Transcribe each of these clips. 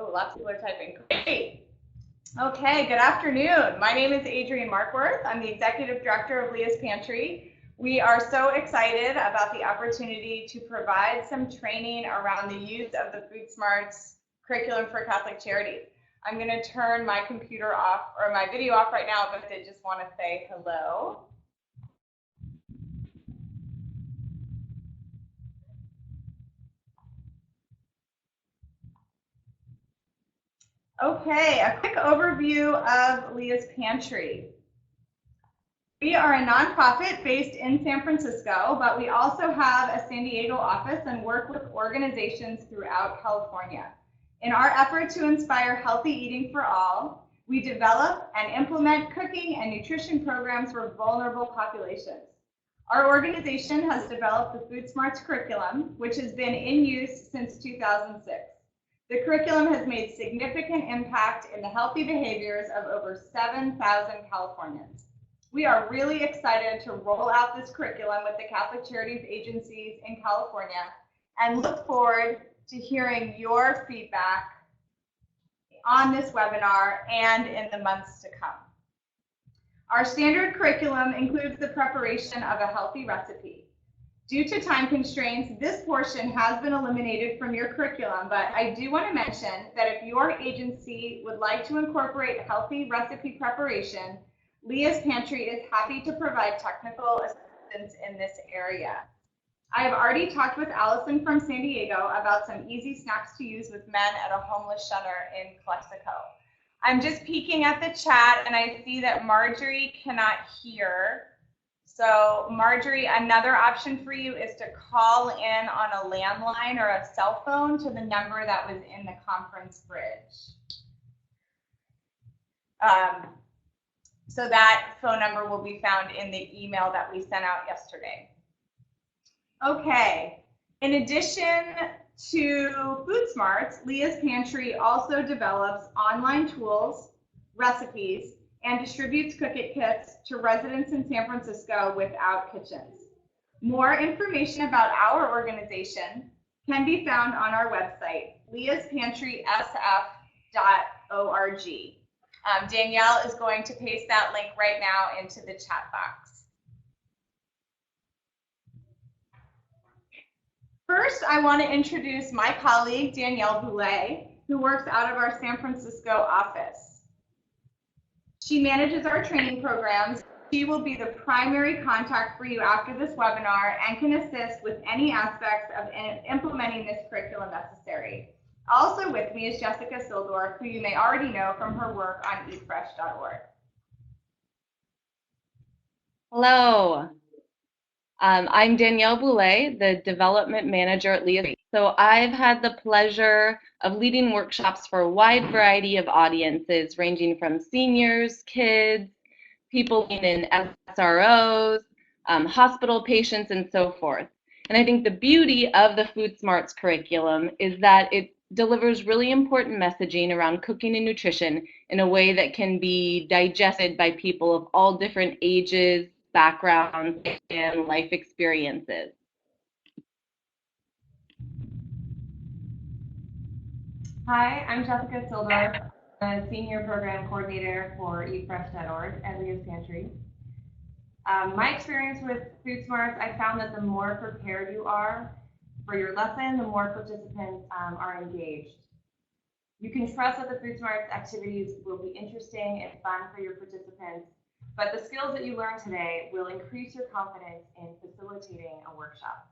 Oh, lots of people are typing. Great. Okay, good afternoon. My name is Adrienne Markworth. I'm the Executive Director of Leah's Pantry. We are so excited about the opportunity to provide some training around the use of the Food Smarts curriculum for Catholic Charities. I'm going to turn my computer off, or my video off right now, but I just want to say hello. Okay, a quick overview of Leah's Pantry. We are a nonprofit based in San Francisco, but we also have a San Diego office and work with organizations throughout California. In our effort to inspire healthy eating for all, we develop and implement cooking and nutrition programs for vulnerable populations. Our organization has developed the Food Smarts curriculum, which has been in use since 2006. The curriculum has made significant impact in the healthy behaviors of over 7,000 Californians. We are really excited to roll out this curriculum with the Catholic Charities agencies in California and look forward to hearing your feedback on this webinar and in the months to come. Our standard curriculum includes the preparation of a healthy recipe. Due to time constraints, this portion has been eliminated from your curriculum, but I do want to mention that if your agency would like to incorporate healthy recipe preparation, Leah's Pantry is happy to provide technical assistance in this area. I have already talked with Allison from San Diego about some easy snacks to use with men at a homeless shelter in Calexico. I'm just peeking at the chat and I see that Marjorie cannot hear. So Marjorie, another option for you is to call in on a landline or a cell phone to the number that was in the conference bridge. So that phone number will be found in the email that we sent out yesterday. Okay, in addition to Food Smarts, Leah's Pantry also develops online tools, recipes, and distributes cook-it kits to residents in San Francisco without kitchens. More information about our organization can be found on our website, leahspantrysf.org. Danielle is going to paste that link right now into the chat box. First, I want to introduce my colleague, Danielle Boulay, who works out of our San Francisco office. She manages our training programs. She will be the primary contact for you after this webinar and can assist with any aspects of implementing this curriculum necessary. Also with me is Jessica Sildorf, who you may already know from her work on eatfresh.org. Hello, I'm Danielle Boulay, the Development Manager at Leah. So I've had the pleasure of leading workshops for a wide variety of audiences, ranging from seniors, kids, people in SROs, hospital patients, and so forth. And I think the beauty of the Food Smarts curriculum is that it delivers really important messaging around cooking and nutrition in a way that can be digested by people of all different ages, backgrounds, and life experiences. Hi, I'm Jessica Sildorf, a Senior Program Coordinator for eatfresh.org at Leah's Pantry. My experience with Food Smarts, I found that the more prepared you are for your lesson, the more participants are engaged. You can trust that the Food Smarts activities will be interesting and fun for your participants, but the skills that you learn today will increase your confidence in facilitating a workshop.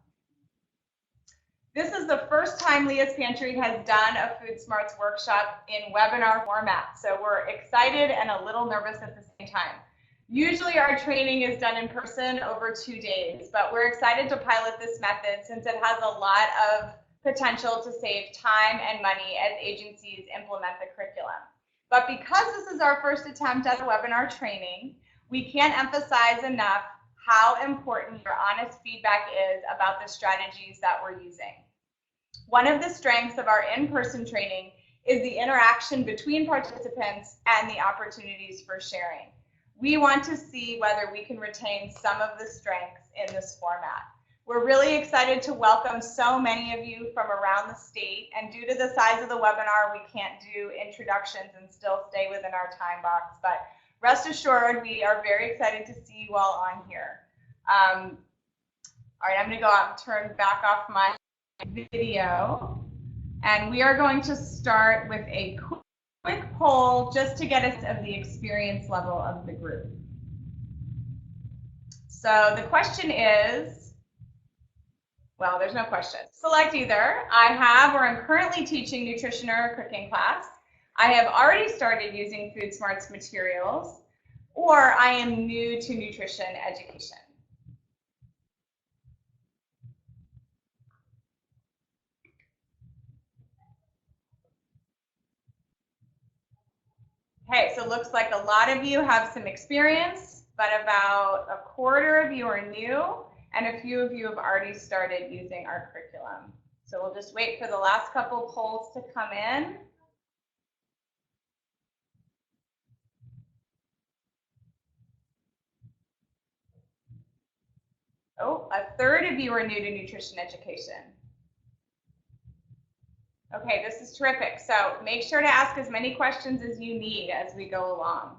This is the first time Leah's Pantry has done a Food Smarts workshop in webinar format, so we're excited and a little nervous at the same time. Usually our training is done in person over 2 days, but we're excited to pilot this method since it has a lot of potential to save time and money as agencies implement the curriculum. But because this is our first attempt at a webinar training, we can't emphasize enough how important your honest feedback is about the strategies that we're using. One of the strengths of our in-person training is the interaction between participants and the opportunities for sharing. We want to see whether we can retain some of the strengths in this format. We're really excited to welcome so many of you from around the state, and due to the size of the webinar, we can't do introductions and still stay within our time box, but rest assured, we are very excited to see you all on here. All right, I'm going to go out and turn back off my video, and we are going to start with a quick poll just to get us of the experience level of the group. So the question is, well, there's no question. Select either I have or am currently teaching nutrition or a cooking class, I have already started using Food Smarts materials, or I am new to nutrition education. Okay, so it looks like a lot of you have some experience, but about a quarter of you are new, and a few of you have already started using our curriculum. So we'll just wait for the last couple polls to come in. Oh, a third of you are new to nutrition education. Okay, this is terrific. So make sure to ask as many questions as you need as we go along.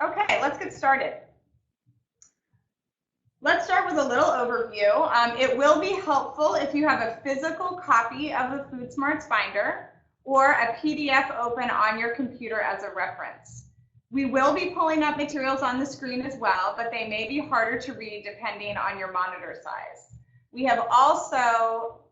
Okay, let's get started. Let's start with a little overview. It will be helpful if you have a physical copy of the Food Smarts binder or a PDF open on your computer as a reference. We will be pulling up materials on the screen as well, but they may be harder to read depending on your monitor size. We have also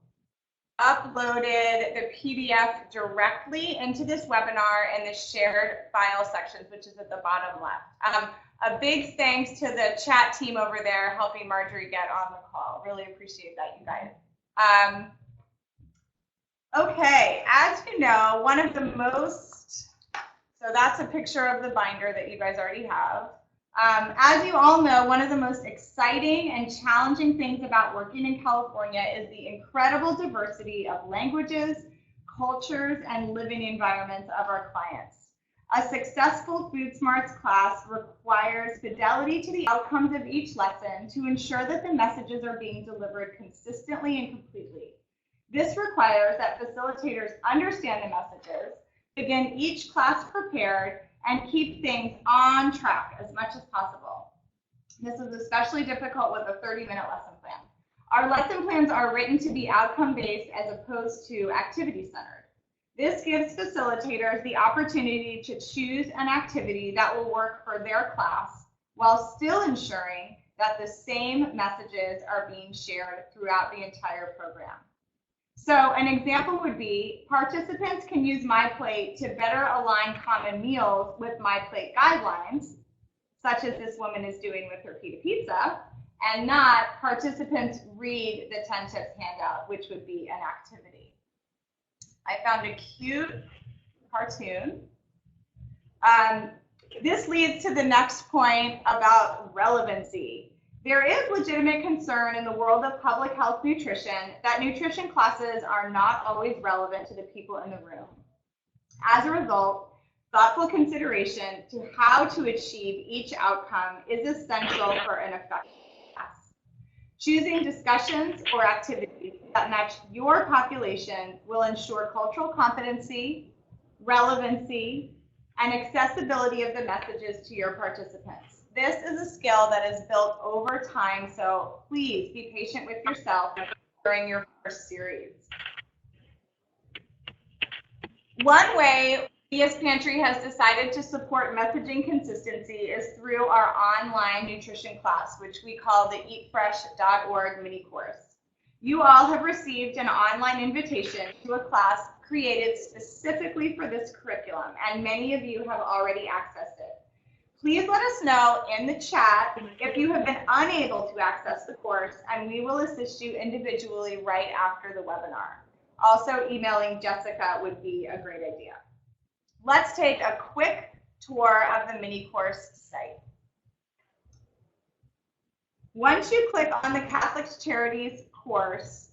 uploaded the PDF directly into this webinar in the shared file sections, which is at the bottom left. A big thanks to the chat team over there helping Marjorie get on the call. Really appreciate that, you guys. Okay, as you know, one of the most, so that's a picture of the binder that you guys already have. As you all know, one of the most exciting and challenging things about working in California is the incredible diversity of languages, cultures, and living environments of our clients. A successful Food Smarts class requires fidelity to the outcomes of each lesson to ensure that the messages are being delivered consistently and completely. This requires that facilitators understand the messages, begin each class prepared, and keep things on track as much as possible. This is especially difficult with a 30-minute lesson plan. Our lesson plans are written to be outcome-based as opposed to activity-centered. This gives facilitators the opportunity to choose an activity that will work for their class while still ensuring that the same messages are being shared throughout the entire program. So an example would be participants can use MyPlate to better align common meals with MyPlate guidelines, such as this woman is doing with her pita pizza, and not participants read the 10 tips handout, which would be an activity. I found a cute cartoon. This leads to the next point about relevancy. There is legitimate concern in the world of public health nutrition that nutrition classes are not always relevant to the people in the room. As a result, thoughtful consideration to how to achieve each outcome is essential for an effective class. Choosing discussions or activities that match your population will ensure cultural competency, relevancy, and accessibility of the messages to your participants. This is a skill that is built over time, so please be patient with yourself during your first series. One way Leah's Pantry has decided to support messaging consistency is through our online nutrition class, which we call the eatfresh.org mini course. You all have received an online invitation to a class created specifically for this curriculum, and many of you have already accessed it. Please let us know in the chat if you have been unable to access the course, and we will assist you individually right after the webinar. Also, emailing Jessica would be a great idea. Let's take a quick tour of the mini course site. Once you click on the Catholic Charities course,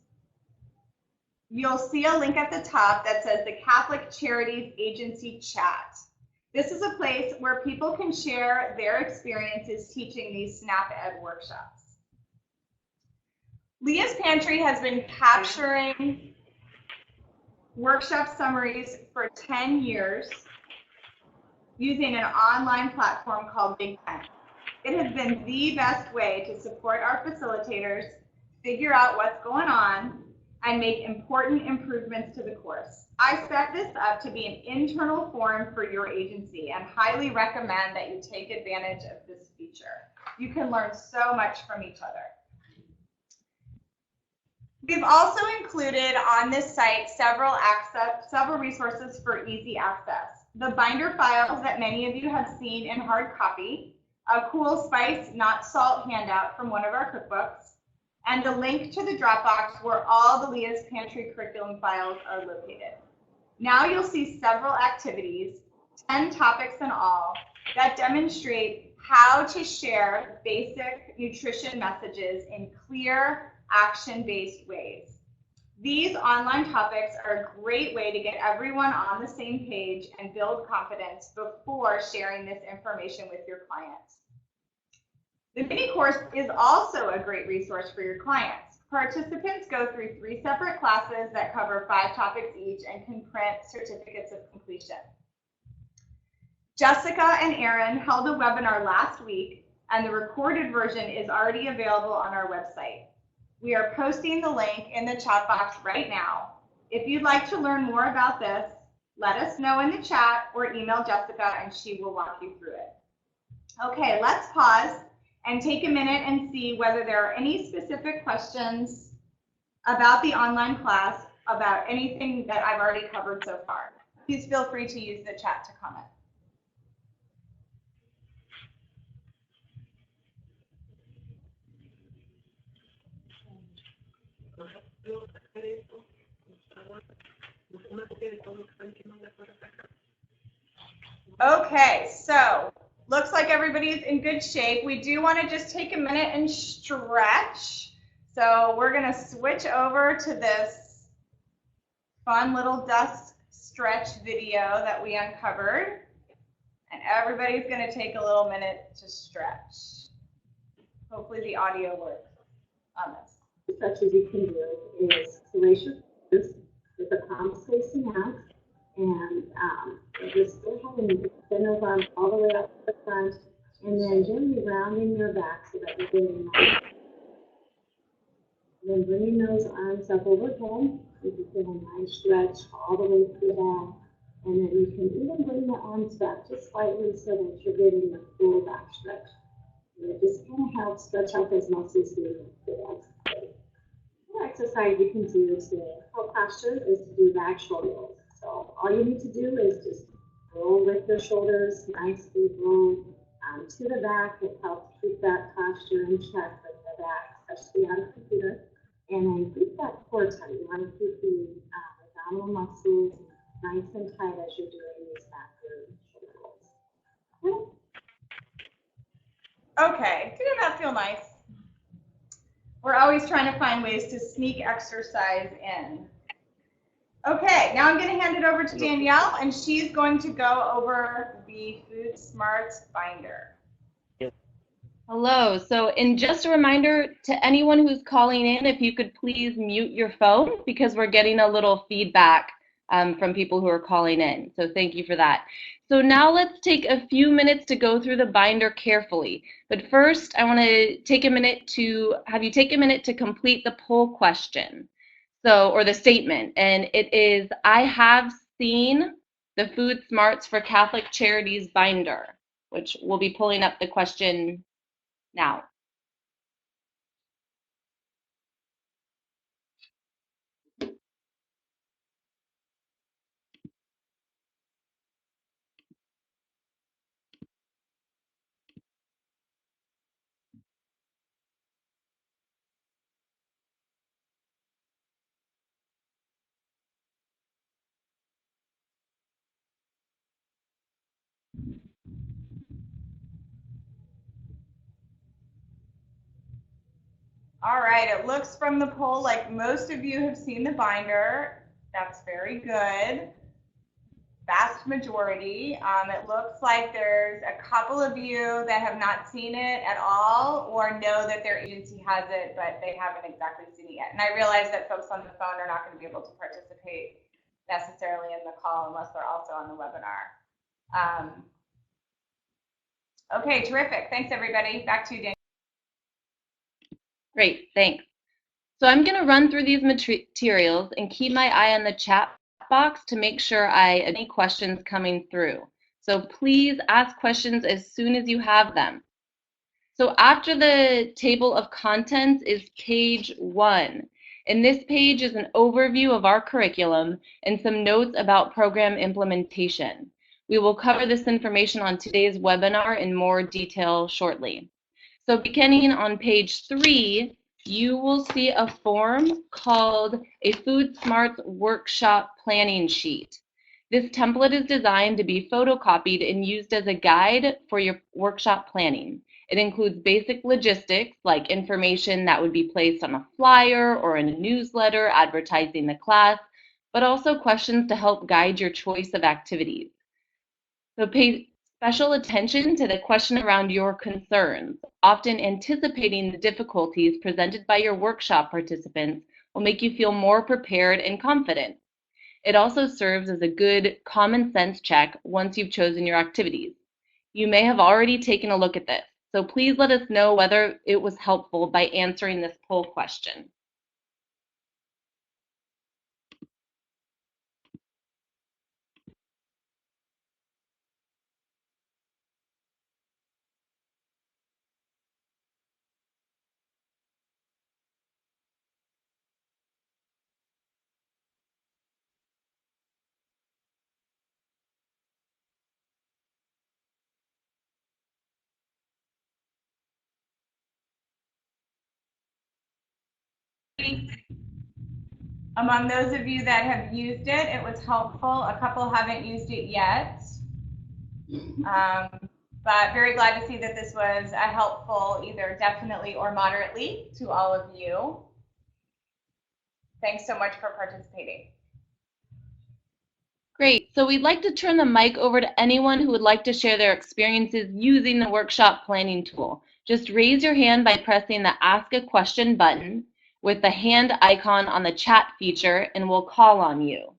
you'll see a link at the top that says the Catholic Charities Agency Chat. This is a place where people can share their experiences teaching these SNAP Ed workshops. Leah's Pantry has been capturing workshop summaries for 10 years using an online platform called Big Tent. It has been the best way to support our facilitators, figure out what's going on, and make important improvements to the course. I set this up to be an internal forum for your agency and highly recommend that you take advantage of this feature. You can learn so much from each other. We've also included on this site several resources for easy access. The binder files that many of you have seen in hard copy, a cool spice, not salt handout from one of our cookbooks, and a link to the Dropbox where all the Leah's Pantry curriculum files are located. Now you'll see several activities, 10 topics in all, that demonstrate how to share basic nutrition messages in clear, action-based ways. These online topics are a great way to get everyone on the same page and build confidence before sharing this information with your clients. The mini course is also a great resource for your clients. Participants go through 3 separate classes that cover 5 topics each and can print certificates of completion. Jessica and Aaron held a webinar last week, and the recorded version is already available on our website. We are posting the link in the chat box right now. If you'd like to learn more about this, let us know in the chat or email Jessica and she will walk you through it. Okay, let's pause and take a minute and see whether there are any specific questions about the online class, about anything that I've already covered so far. Please feel free to use the chat to comment. Okay, so looks like everybody's in good shape. We do want to just take a minute and stretch. So we're going to switch over to this fun little desk stretch video that we uncovered. And everybody's going to take a little minute to stretch. Hopefully the audio works on this. The stretches you can do is place your fingers with the palms facing out, and just go ahead and bend those arms all the way up to the front, and then gently rounding your back so that you're getting that. Then bringing those arms up overhead, you can feel a nice stretch all the way through the back, and then you can even bring the arms back just slightly so that you're getting the full back stretch. And it just kind of helps stretch out those muscles here. Another exercise you can do to help posture is to do back shoulder rolls. So all you need to do is just roll with your shoulders, nicely roll to the back. It helps keep that posture in check with the back, especially on a computer. And then keep that core tight. You want to keep the abdominal muscles nice and tight as you're doing these backward shoulder rolls. Okay, didn't that feel nice? We're always trying to find ways to sneak exercise in. Okay, now I'm going to hand it over to Danielle, and she's going to go over the Food Smarts binder. Hello. So, and just a reminder to anyone who's calling in, if you could please mute your phone because we're getting a little feedback from people who are calling in. So thank you for that. So now let's take a few minutes to go through the binder carefully. But first, I want to take a minute to have you take a minute to complete the poll question. So, or the statement, and it is, I have seen the Food Smarts for Catholic Charities binder, which we'll be pulling up the question now. All right, it looks from the poll like most of you have seen the binder. That's very good. Vast majority. It looks like there's a couple of you that have not seen it at all or know that their agency has it, but they haven't exactly seen it yet. And I realize that folks on the phone are not going to be able to participate necessarily in the call unless they're also on the webinar. Okay, terrific. Thanks, everybody. Back to you, Daniel. Great, thanks. So I'm going to run through these materials and keep my eye on the chat box to make sure I have any questions coming through. So please ask questions as soon as you have them. So after the table of contents is page 1. And this page is an overview of our curriculum and some notes about program implementation. We will cover this information on today's webinar in more detail shortly. So beginning on page 3, you will see a form called a Food Smarts Workshop Planning Sheet. This template is designed to be photocopied and used as a guide for your workshop planning. It includes basic logistics like information that would be placed on a flyer or in a newsletter advertising the class, but also questions to help guide your choice of activities. So pay special attention to the question around your concerns. Often anticipating the difficulties presented by your workshop participants will make you feel more prepared and confident. It also serves as a good common sense check once you've chosen your activities. You may have already taken a look at this, so please let us know whether it was helpful by answering this poll question. Among those of you that have used it, it was helpful. A couple haven't used it yet. But very glad to see that this was a helpful, either definitely or moderately, to all of you. Thanks so much for participating. Great. So we'd like to turn the mic over to anyone who would like to share their experiences using the workshop planning tool. Just raise your hand by pressing the Ask a Question button with the hand icon on the chat feature, and we'll call on you.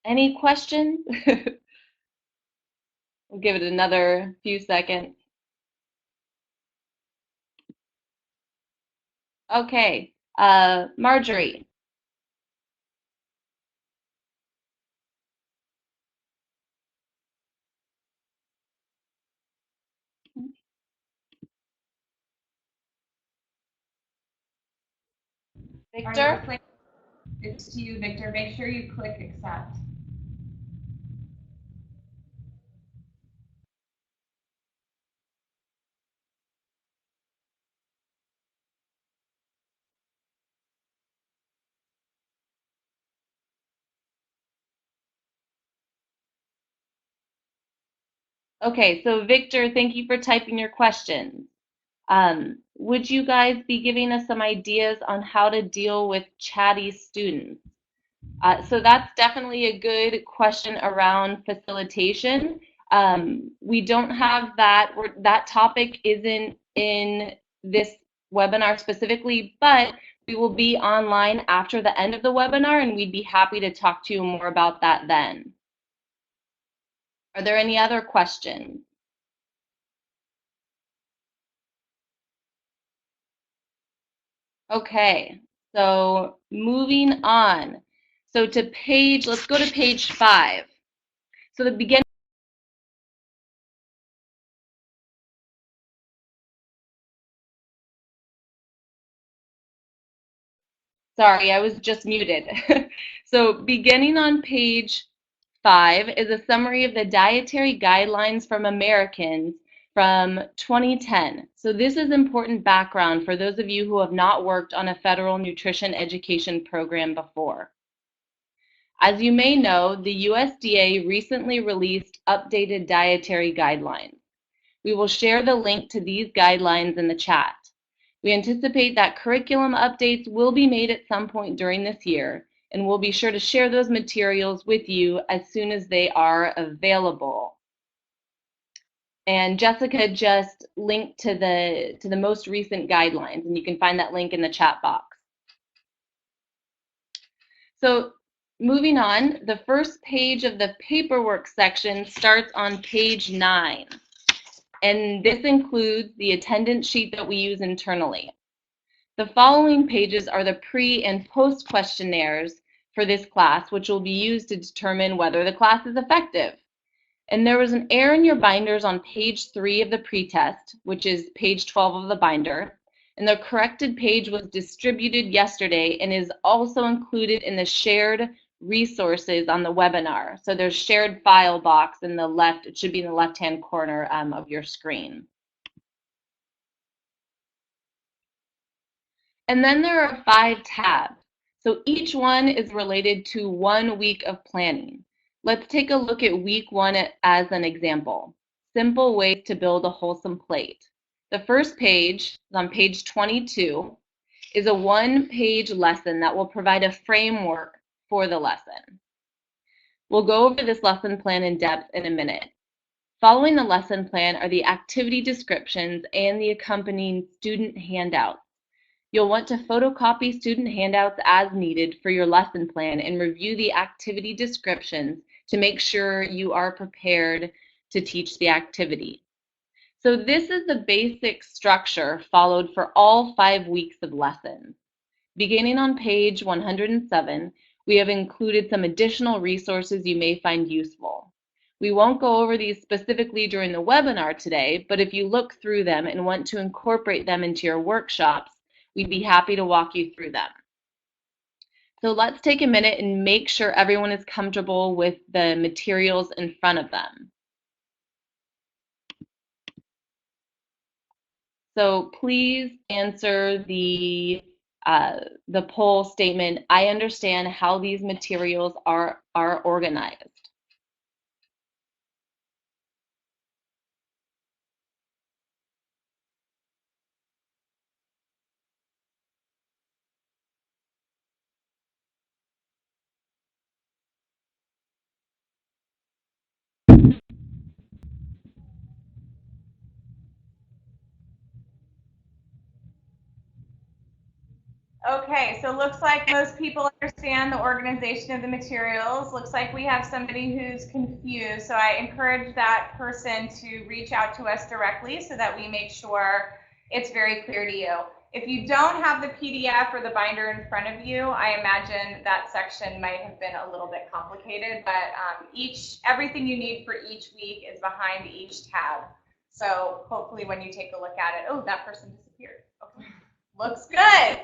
Any questions? We'll give it another few seconds. Okay, Marjorie. Victor? It's to you, Victor. Make sure you click accept. Okay, so Victor, thank you for typing your questions. Would you guys be giving us some ideas on how to deal with chatty students? So that's definitely a good question around facilitation. We don't have that, that topic isn't in this webinar specifically, but we will be online after the end of the webinar, and we'd be happy to talk to you more about that then. Are there any other questions? Okay, so moving on. So to page, let's go to page 5. So the beginning. Sorry, I was just muted. So beginning on page 5 is a summary of the dietary guidelines from Americans from 2010. So this is important background for those of you who have not worked on a federal nutrition education program before. As you may know, the USDA recently released updated dietary guidelines. We will share the link to these guidelines in the chat. We anticipate that curriculum updates will be made at some point during this year, and we'll be sure to share those materials with you as soon as they are available. And Jessica just linked to the most recent guidelines, and you can find that link in the chat box. So moving on, the first page of the paperwork section starts on page 9. And this includes the attendance sheet that we use internally. The following pages are the pre and post questionnaires for this class, which will be used to determine whether the class is effective. And there was an error in your binders on page 3 of the pretest, which is page 12 of the binder. And the corrected page was distributed yesterday and is also included in the shared resources on the webinar. So there's shared file box in the left, it should be in the left-hand corner of your screen. And then there are 5 tabs. So each one is related to 1 week of planning. Let's take a look at week 1 as an example. Simple ways to build a wholesome plate. The first page, on page 22, is a 1-page lesson that will provide a framework for the lesson. We'll go over this lesson plan in depth in a minute. Following the lesson plan are the activity descriptions and the accompanying student handouts. You'll want to photocopy student handouts as needed for your lesson plan and review the activity descriptions to make sure you are prepared to teach the activity. So this is the basic structure followed for all 5 weeks of lessons. Beginning on page 107, we have included some additional resources you may find useful. We won't go over these specifically during the webinar today, but if you look through them and want to incorporate them into your workshops, we'd be happy to walk you through them. So let's take a minute and make sure everyone is comfortable with the materials in front of them. So please answer the poll statement. I understand how these materials are organized. Okay, so looks like most people understand the organization of the materials. Looks like we have somebody who's confused. So I encourage that person to reach out to us directly so that we make sure it's very clear to you. If you don't have the PDF or the binder in front of you, I imagine that section might have been a little bit complicated, but everything you need for each week is behind each tab. So hopefully when you take a look at it, oh, that person disappeared. Okay. Looks good.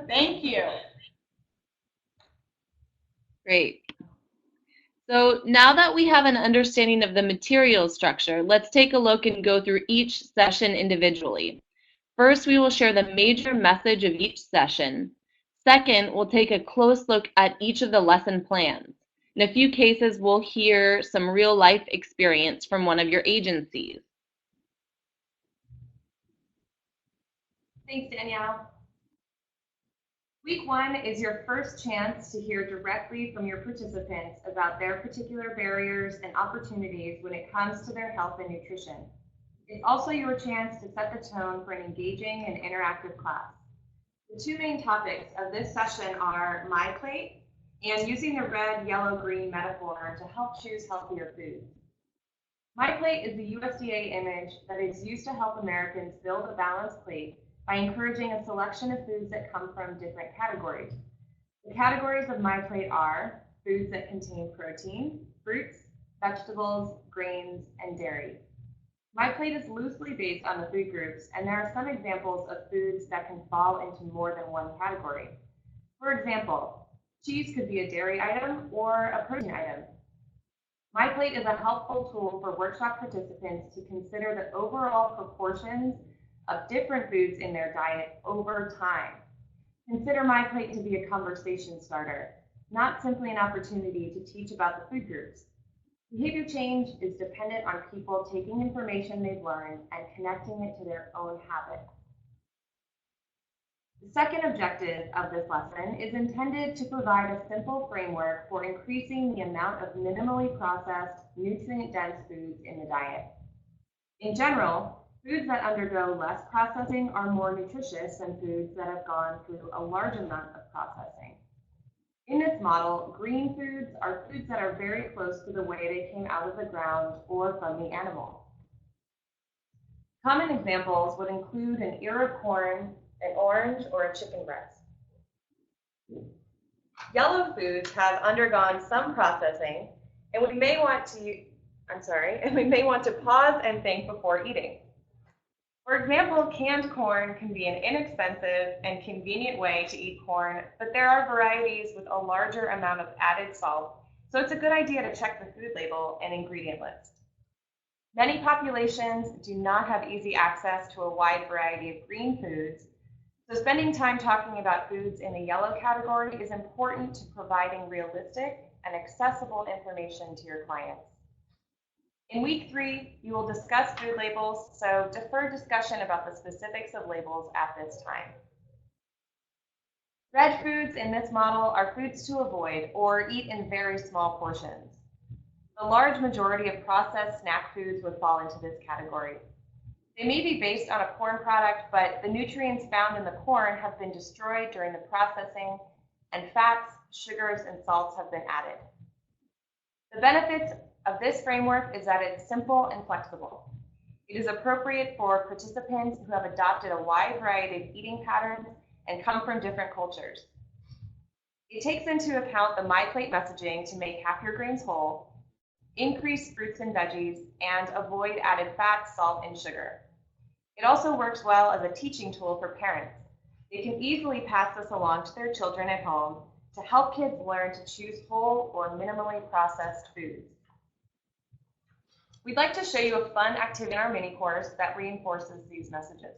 Thank you. Great. So now that we have an understanding of the material structure, let's take a look and go through each session individually. First, we will share the major message of each session. Second, we'll take a close look at each of the lesson plans. In a few cases, we'll hear some real-life experience from one of your agencies. Thanks, Danielle. Week 1 is your first chance to hear directly from your participants about their particular barriers and opportunities when it comes to their health and nutrition. It's also your chance to set the tone for an engaging and interactive class. The 2 main topics of this session are My Plate and using the red, yellow, green metaphor to help choose healthier foods. My Plate is the USDA image that is used to help Americans build a balanced plate by encouraging a selection of foods that come from different categories. The categories of My Plate are foods that contain protein, fruits, vegetables, grains, and dairy. My Plate is loosely based on the food groups, and there are some examples of foods that can fall into more than one category. For example, cheese could be a dairy item or a protein item. My Plate is a helpful tool for workshop participants to consider the overall proportions of different foods in their diet over time. Consider My Plate to be a conversation starter, not simply an opportunity to teach about the food groups. Behavior change is dependent on people taking information they've learned and connecting it to their own habits. The second objective of this lesson is intended to provide a simple framework for increasing the amount of minimally processed, nutrient-dense foods in the diet. In general, foods that undergo less processing are more nutritious than foods that have gone through a large amount of processing. In this model, green foods are foods that are very close to the way they came out of the ground or from the animal. Common examples would include an ear of corn, an orange, or a chicken breast. Yellow foods have undergone some processing, and we may want to pause and think before eating. For example, canned corn can be an inexpensive and convenient way to eat corn, but there are varieties with a larger amount of added salt, so it's a good idea to check the food label and ingredient list. Many populations do not have easy access to a wide variety of green foods, so spending time talking about foods in the yellow category is important to providing realistic and accessible information to your clients. In week 3, you will discuss food labels, so defer discussion about the specifics of labels at this time. Red foods in this model are foods to avoid or eat in very small portions. The large majority of processed snack foods would fall into this category. They may be based on a corn product, but the nutrients found in the corn have been destroyed during the processing, and fats, sugars, and salts have been added. The benefits of this framework is that it's simple and flexible. It is appropriate for participants who have adopted a wide variety of eating patterns and come from different cultures. It takes into account the My Plate messaging to make half your grains whole, increase fruits and veggies, and avoid added fat, salt, and sugar. It also works well as a teaching tool for parents. They can easily pass this along to their children at home to help kids learn to choose whole or minimally processed foods. We'd like to show you a fun activity in our mini course that reinforces these messages.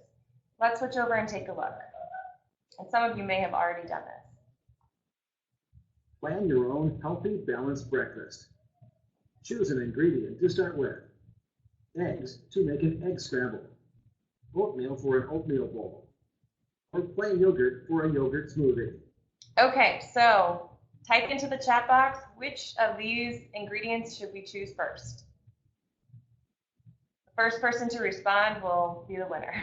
Let's switch over and take a look. And some of you may have already done this. Plan your own healthy, balanced breakfast. Choose an ingredient to start with. Eggs to make an egg scramble. Oatmeal for an oatmeal bowl. Or plain yogurt for a yogurt smoothie. Okay, so type into the chat box, which of these ingredients should we choose first? The first person to respond will be the winner.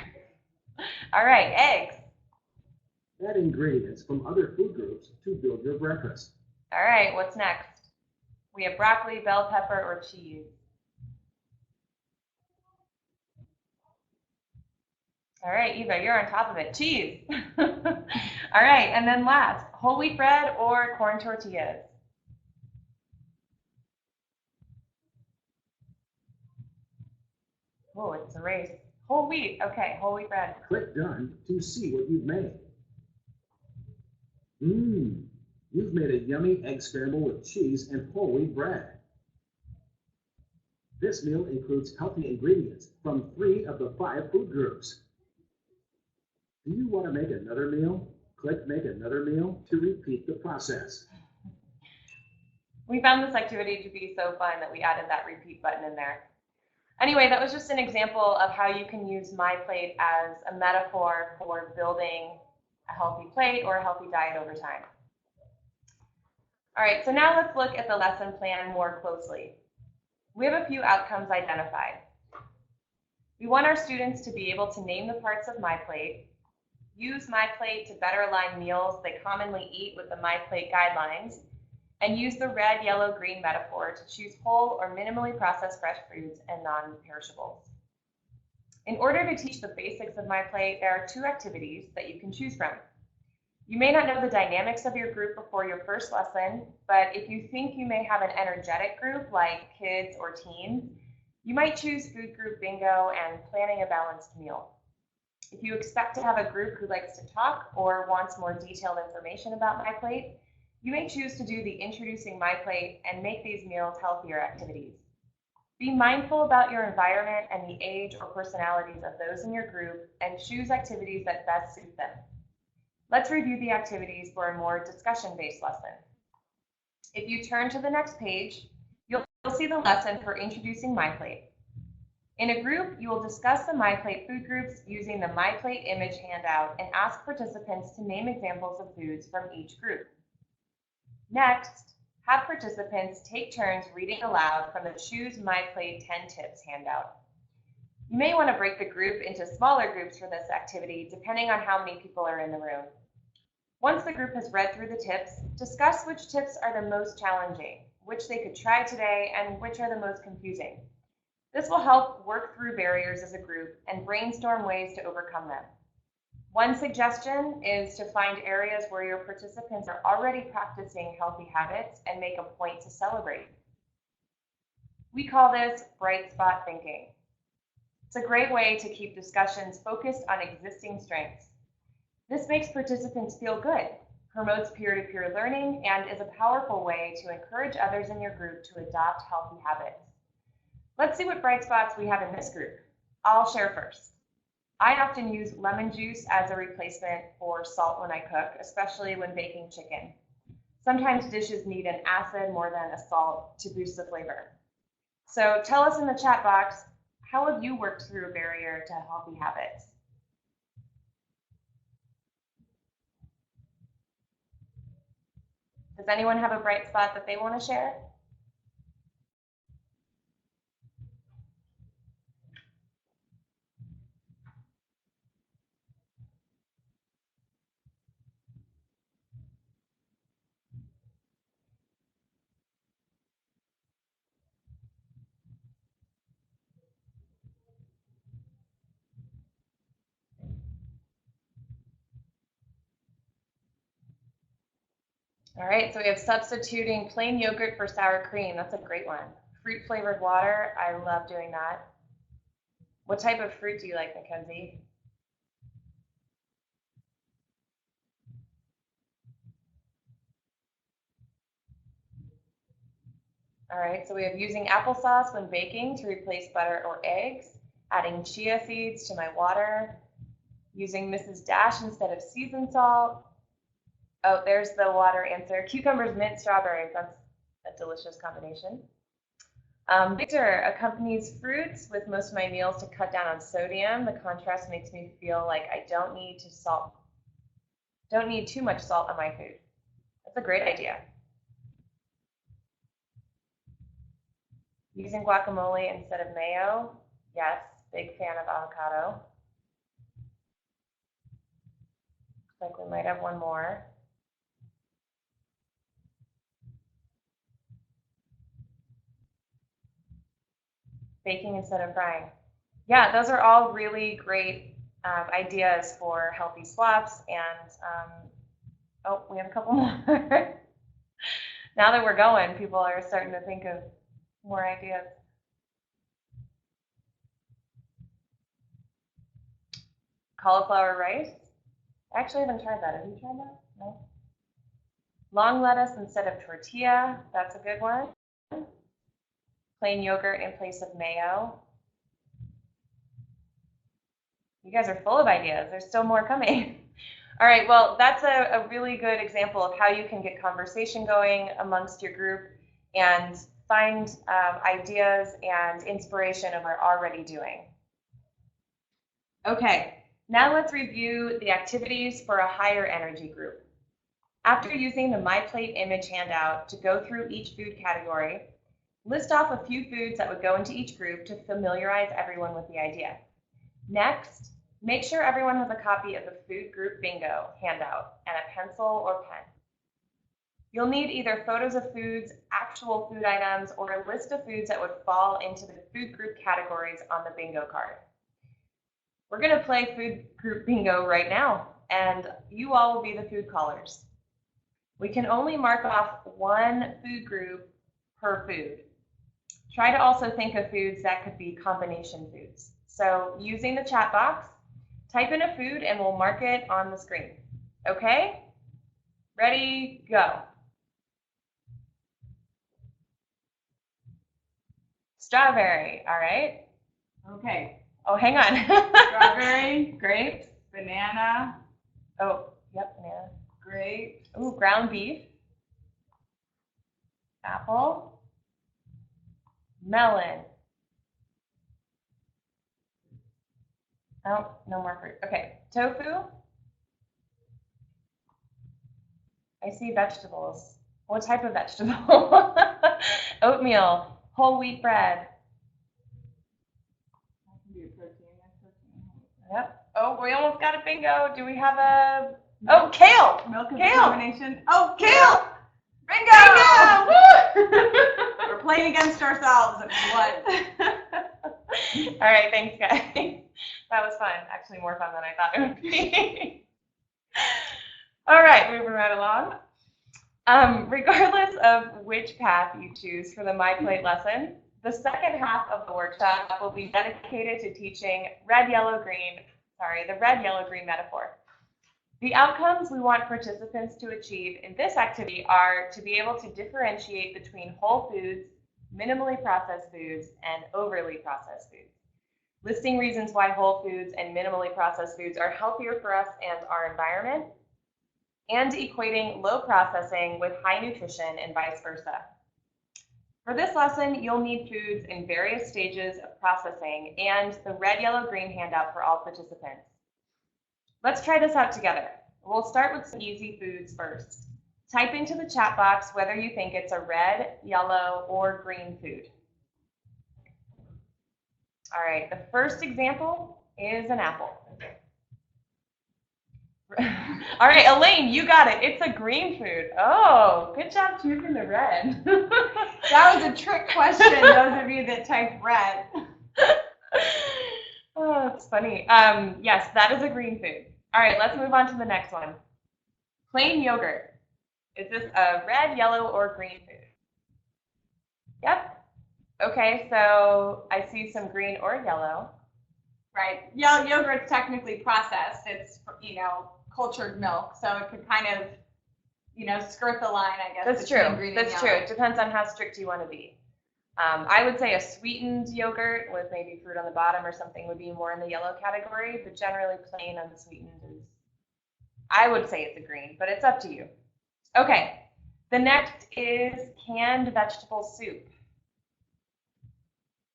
All right, eggs. Add ingredients from other food groups to build your breakfast. All right, what's next? We have broccoli, bell pepper, or cheese. All right, Eva, you're on top of it. Cheese. All right, and then last, whole wheat bread or corn tortillas? Oh, it's a race. Whole wheat. Okay, whole wheat bread. Click Done to see what you've made. You've made a yummy egg scramble with cheese and whole wheat bread. This meal includes healthy ingredients from 3 of the 5 food groups. Do you want to make another meal? Click Make Another Meal to repeat the process. We found this activity to be so fun that we added that repeat button in there. Anyway, that was just an example of how you can use My Plate as a metaphor for building a healthy plate or a healthy diet over time. All right, so now let's look at the lesson plan more closely. We have a few outcomes identified. We want our students to be able to name the parts of My Plate, use My Plate to better align meals they commonly eat with the My Plate guidelines, and use the red, yellow, green metaphor to choose whole or minimally processed fresh foods and non-perishables. In order to teach the basics of My Plate, there are 2 activities that you can choose from. You may not know the dynamics of your group before your first lesson, but if you think you may have an energetic group like kids or teens, you might choose food group bingo and planning a balanced meal. If you expect to have a group who likes to talk or wants more detailed information about My Plate, You may choose to do the Introducing My Plate and make these meals healthier activities. Be mindful about your environment and the age or personalities of those in your group and choose activities that best suit them. Let's review the activities for a more discussion-based lesson. If you turn to the next page, you'll see the lesson for Introducing My Plate. In a group, you will discuss the My Plate food groups using the My Plate image handout and ask participants to name examples of foods from each group. Next, have participants take turns reading aloud from the Choose My Plate 10 Tips handout. You may want to break the group into smaller groups for this activity, depending on how many people are in the room. Once the group has read through the tips, discuss which tips are the most challenging, which they could try today, and which are the most confusing. This will help work through barriers as a group and brainstorm ways to overcome them. One suggestion is to find areas where your participants are already practicing healthy habits and make a point to celebrate. We call this bright spot thinking. It's a great way to keep discussions focused on existing strengths. This makes participants feel good, promotes peer-to-peer learning, and is a powerful way to encourage others in your group to adopt healthy habits. Let's see what bright spots we have in this group. I'll share first. I often use lemon juice as a replacement for salt when I cook, especially when baking chicken. Sometimes dishes need an acid more than a salt to boost the flavor. So tell us in the chat box, how have you worked through a barrier to healthy habits? Does anyone have a bright spot that they want to share? All right, so we have substituting plain yogurt for sour cream. That's a great one. Fruit flavored water, I love doing that. What type of fruit do you like, Mackenzie? All right, so we have using applesauce when baking to replace butter or eggs, adding chia seeds to my water, using Mrs. Dash instead of seasoned salt. Oh, there's the water answer. Cucumbers, mint, strawberries. That's a delicious combination. Victor accompanies fruits with most of my meals to cut down on sodium. The contrast makes me feel like I don't need too much salt on my food. That's a great idea. Using guacamole instead of mayo. Yes, big fan of avocado. Looks like we might have one more. Baking instead of frying. Yeah, those are all really great ideas for healthy swaps. And oh, we have a couple more. Now that we're going, people are starting to think of more ideas. Cauliflower rice. I actually haven't tried that. Have you tried that? No. Long lettuce instead of tortilla. That's a good one. Plain yogurt in place of mayo. You guys are full of ideas. There's still more coming. All right, well, that's a really good example of how you can get conversation going amongst your group and find ideas and inspiration of what we're already doing. Okay, now let's review the activities for a higher energy group. After using the My Plate image handout to go through each food category, list off a few foods that would go into each group to familiarize everyone with the idea. Next, make sure everyone has a copy of the food group bingo handout and a pencil or pen. You'll need either photos of foods, actual food items, or a list of foods that would fall into the food group categories on the bingo card. We're going to play food group bingo right now, and you all will be the food callers. We can only mark off one food group per food. Try to also think of foods that could be combination foods. So using the chat box, type in a food and we'll mark it on the screen. Okay? Ready, go. Strawberry, all right. Okay. Oh, hang on. Strawberry, Grapes. banana, Oh, yep, banana. grape, Ooh, ground beef. Apple. Melon. Oh, no more fruit. Okay, tofu. I see vegetables. What type of vegetable? Oatmeal. Whole wheat bread. that can be a protein, that's protein. Yep. Oh, we almost got a bingo. Do we have a... Oh, kale. Milk is Kale. a combination. Oh, Kale. bingo! Bingo! We're playing against ourselves at what? All right, thanks, guys. That was fun. Actually, more fun than I thought it would be. All right, moving right along. Regardless of which path you choose for the My Plate lesson, the second half of the workshop will be dedicated to teaching the red, yellow, green metaphor. The outcomes we want participants to achieve in this activity are to be able to differentiate between whole foods, minimally processed foods, and overly processed foods, listing reasons why whole foods and minimally processed foods are healthier for us and our environment, and equating low processing with high nutrition and vice versa. For this lesson, you'll need foods in various stages of processing and the red, yellow, green handout for all participants. Let's try this out together. We'll start with some easy foods first. Type into the chat box whether you think it's a red, yellow, or green food. All right, the first example is an apple. All right, Elaine, you got it. It's a green food. Oh, good job choosing the red. That was a trick question, those of you that typed red. Oh, it's funny. Yes, that is a green food. All right, let's move on to the next one. Plain yogurt. Is this a red, yellow, or green food? Yep. Okay, so I see some green or yellow. Right. Yogurt's technically processed. It's, cultured milk, so it could kind of, skirt the line, I guess. That's true. between green and That's true. yellow. It depends on how strict you want to be. I would say a sweetened yogurt with maybe fruit on the bottom or something would be more in the yellow category, but generally plain unsweetened is, I would say it's a green, but it's up to you. Okay, the next is canned vegetable soup.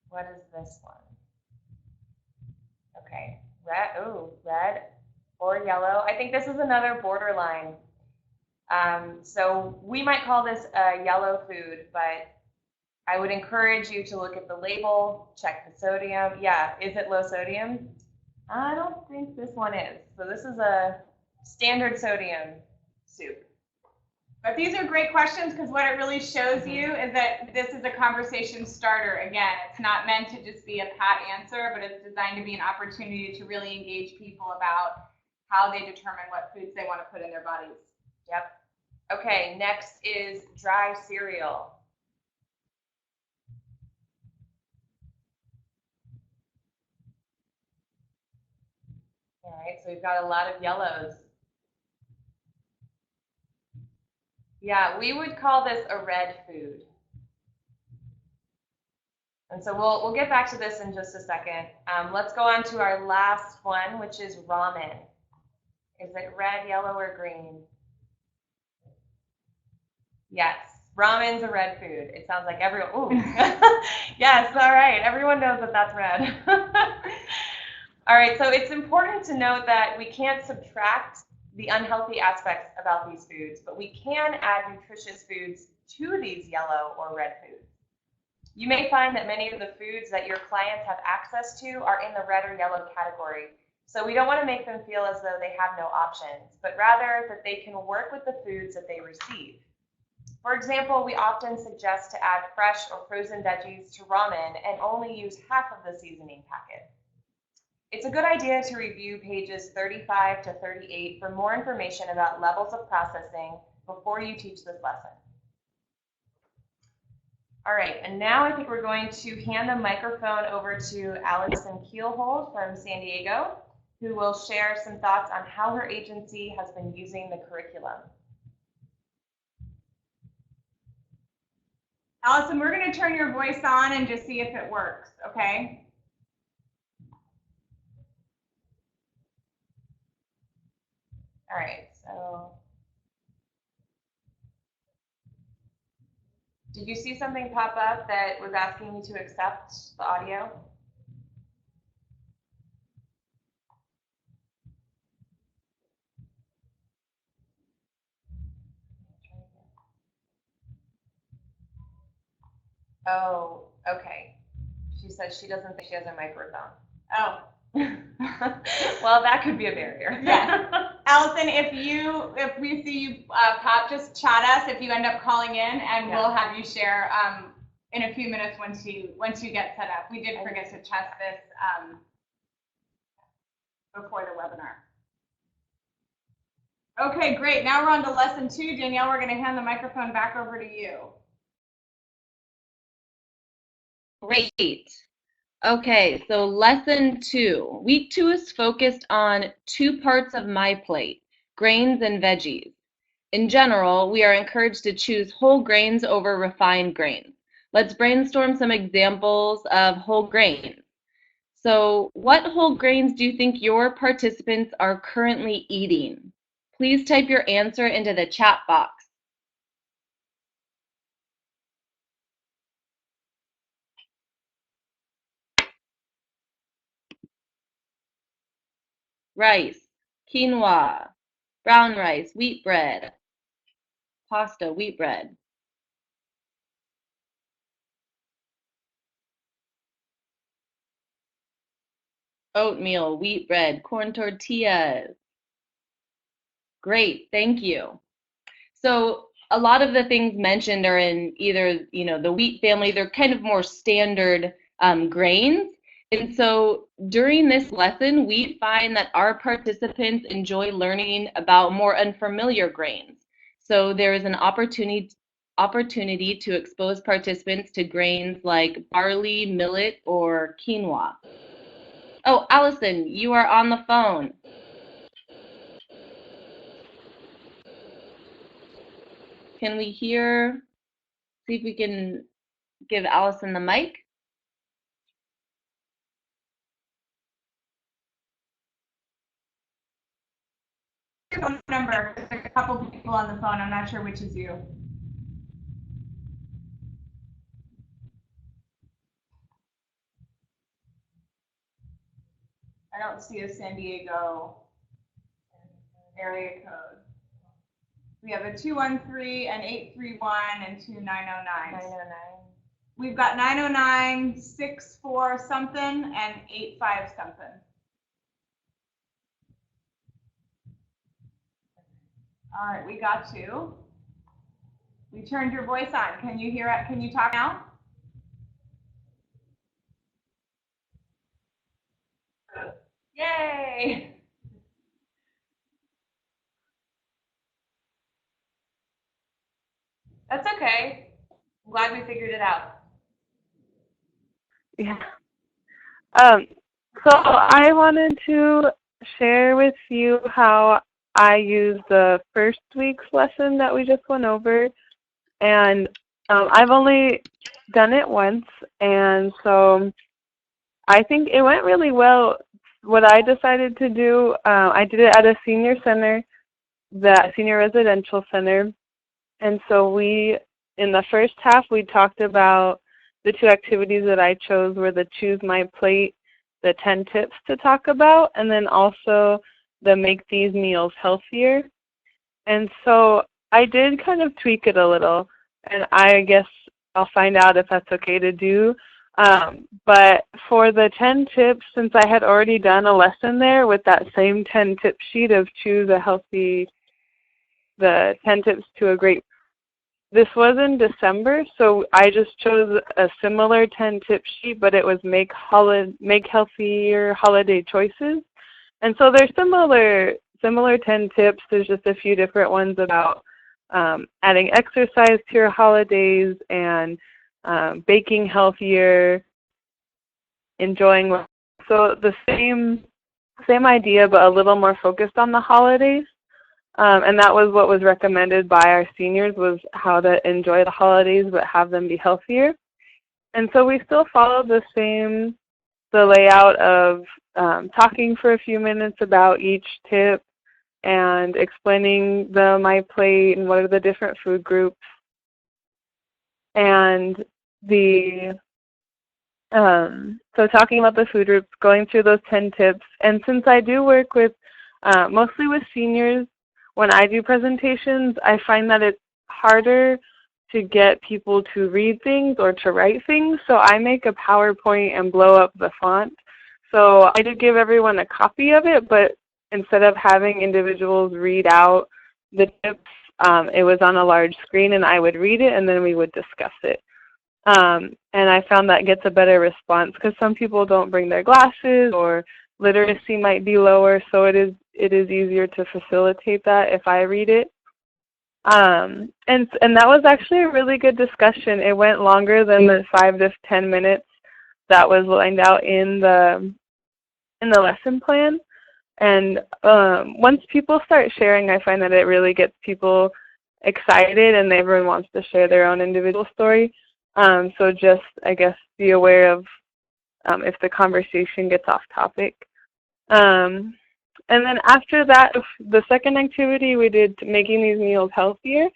What is this one? Okay, red or yellow. I think this is another borderline. So we might call this a yellow food, but I would encourage you to look at the label, check the sodium. Yeah, is it low sodium? I don't think this one is. So this is a standard sodium soup. But these are great questions because what it really shows you is that this is a conversation starter. Again, it's not meant to just be a pat answer, but it's designed to be an opportunity to really engage people about how they determine what foods they want to put in their bodies. Yep. Okay, next is dry cereal. All right, so we've got a lot of yellows. Yeah, we would call this a red food. And so we'll get back to this in just a second. Let's go on to our last one, which is ramen. Is it red, yellow, or green? Yes, ramen's a red food. It sounds like everyone, ooh. Yes, all right, everyone knows that that's red. All right, so it's important to note that we can't subtract the unhealthy aspects about these foods, but we can add nutritious foods to these yellow or red foods. You may find that many of the foods that your clients have access to are in the red or yellow category. So we don't want to make them feel as though they have no options, but rather that they can work with the foods that they receive. For example, we often suggest to add fresh or frozen veggies to ramen and only use half of the seasoning packet. It's a good idea to review pages 35 to 38 for more information about levels of processing before you teach this lesson. All right, and now I think we're going to hand the microphone over to Allison Keelhold from San Diego, who will share some thoughts on how her agency has been using the curriculum. Allison, we're going to turn your voice on and just see if it works, okay? All right, so did you see something pop up that was asking you to accept the audio? Oh, okay. She says she doesn't think she has a microphone. Oh. Well, that could be a barrier. Yeah. Allison, if we see you pop, just chat us if you end up calling in, and we'll have you share in a few minutes once you get set up. We did forget to test this before the webinar. Okay, great. Now we're on to lesson 2. Danielle, we're going to hand the microphone back over to you. Great. Okay, so lesson 2. Week 2 is focused on 2 parts of my plate, grains and veggies. In general, we are encouraged to choose whole grains over refined grains. Let's brainstorm some examples of whole grains. So, what whole grains do you think your participants are currently eating? Please type your answer into the chat box. Rice, quinoa, brown rice, wheat bread, pasta, wheat bread. Oatmeal, wheat bread, corn tortillas. Great, thank you. So a lot of the things mentioned are in either, the wheat family. They're kind of more standard grains. And so during this lesson, we find that our participants enjoy learning about more unfamiliar grains. So there is an opportunity to expose participants to grains like barley, millet, or quinoa. Oh, Allison, you are on the phone. Can we hear? See if we can give Allison the mic. Your phone number. There's a couple people on the phone. I'm not sure which is you. I don't see a San Diego area code. We have a 213, an 831, and 2 909. 909. We've got 909, 64 something, and 85 something. All right, we got you. We turned your voice on. Can you hear it? Can you talk now? Yay! That's okay. I'm glad we figured it out. Yeah. So I wanted to share with you how I used the first week's lesson that we just went over, and I've only done it once, and so I think it went really well. What I decided to do, I did it at a senior center, the senior residential center, and so in the first half, we talked about the 2 activities that I chose were the Choose My Plate, the 10 tips to talk about, and then also the Make These Meals Healthier. And so I did kind of tweak it a little, and I guess I'll find out if that's okay to do. But for the 10 tips, since I had already done a lesson there with that same 10 tip sheet of the 10 tips to a great. This was in December, so I just chose a similar 10 tip sheet, but it was make healthier holiday choices. And so they're similar 10 tips. There's just a few different ones about adding exercise to your holidays and baking healthier, enjoying. So the same idea, but a little more focused on the holidays. And that was what was recommended by our seniors, was how to enjoy the holidays but have them be healthier. And so we still followed the layout of talking for a few minutes about each tip and explaining the My Plate and what are the different food groups, and so talking about the food groups, going through those 10 tips. And since I do work with mostly with seniors, when I do presentations, I find that it's harder to get people to read things or to write things. So I make a PowerPoint and blow up the font. So I did give everyone a copy of it, but instead of having individuals read out the tips, it was on a large screen and I would read it and then we would discuss it. And I found that gets a better response because some people don't bring their glasses or literacy might be lower, so it is easier to facilitate that if I read it. And that was actually a really good discussion. It went longer than the 5 to 10 minutes that was lined out in the lesson plan. And once people start sharing, I find that it really gets people excited and everyone wants to share their own individual story. So just, I guess, be aware of if the conversation gets off topic. And then after that, the second activity, we did making these meals healthier.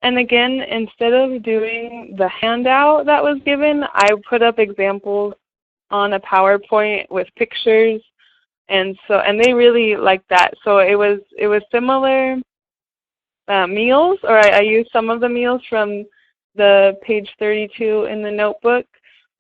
And again, instead of doing the handout that was given, I put up examples on a PowerPoint with pictures. And they really liked that. So it was similar meals, or I used some of the meals from the page 32 in the notebook,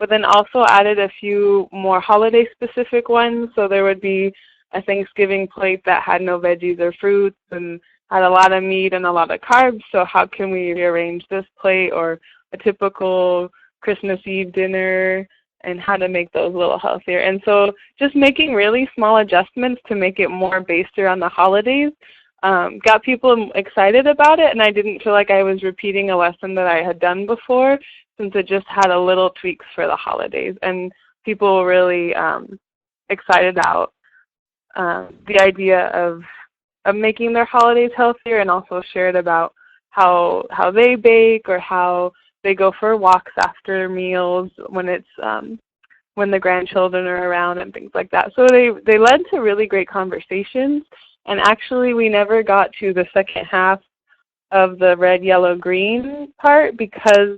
but then also added a few more holiday specific ones. So there would be a Thanksgiving plate that had no veggies or fruits and had a lot of meat and a lot of carbs. So how can we rearrange this plate, or a typical Christmas Eve dinner, and how to make those a little healthier. And so just making really small adjustments to make it more based around the holidays got people excited about it, and I didn't feel like I was repeating a lesson that I had done before, since it just had a little tweaks for the holidays. And people were really excited about the idea of making their holidays healthier, and also shared about how they bake or how they go for walks after meals when it's when the grandchildren are around and things like that. So they led to really great conversations. And actually, we never got to the second half of the red, yellow, green part because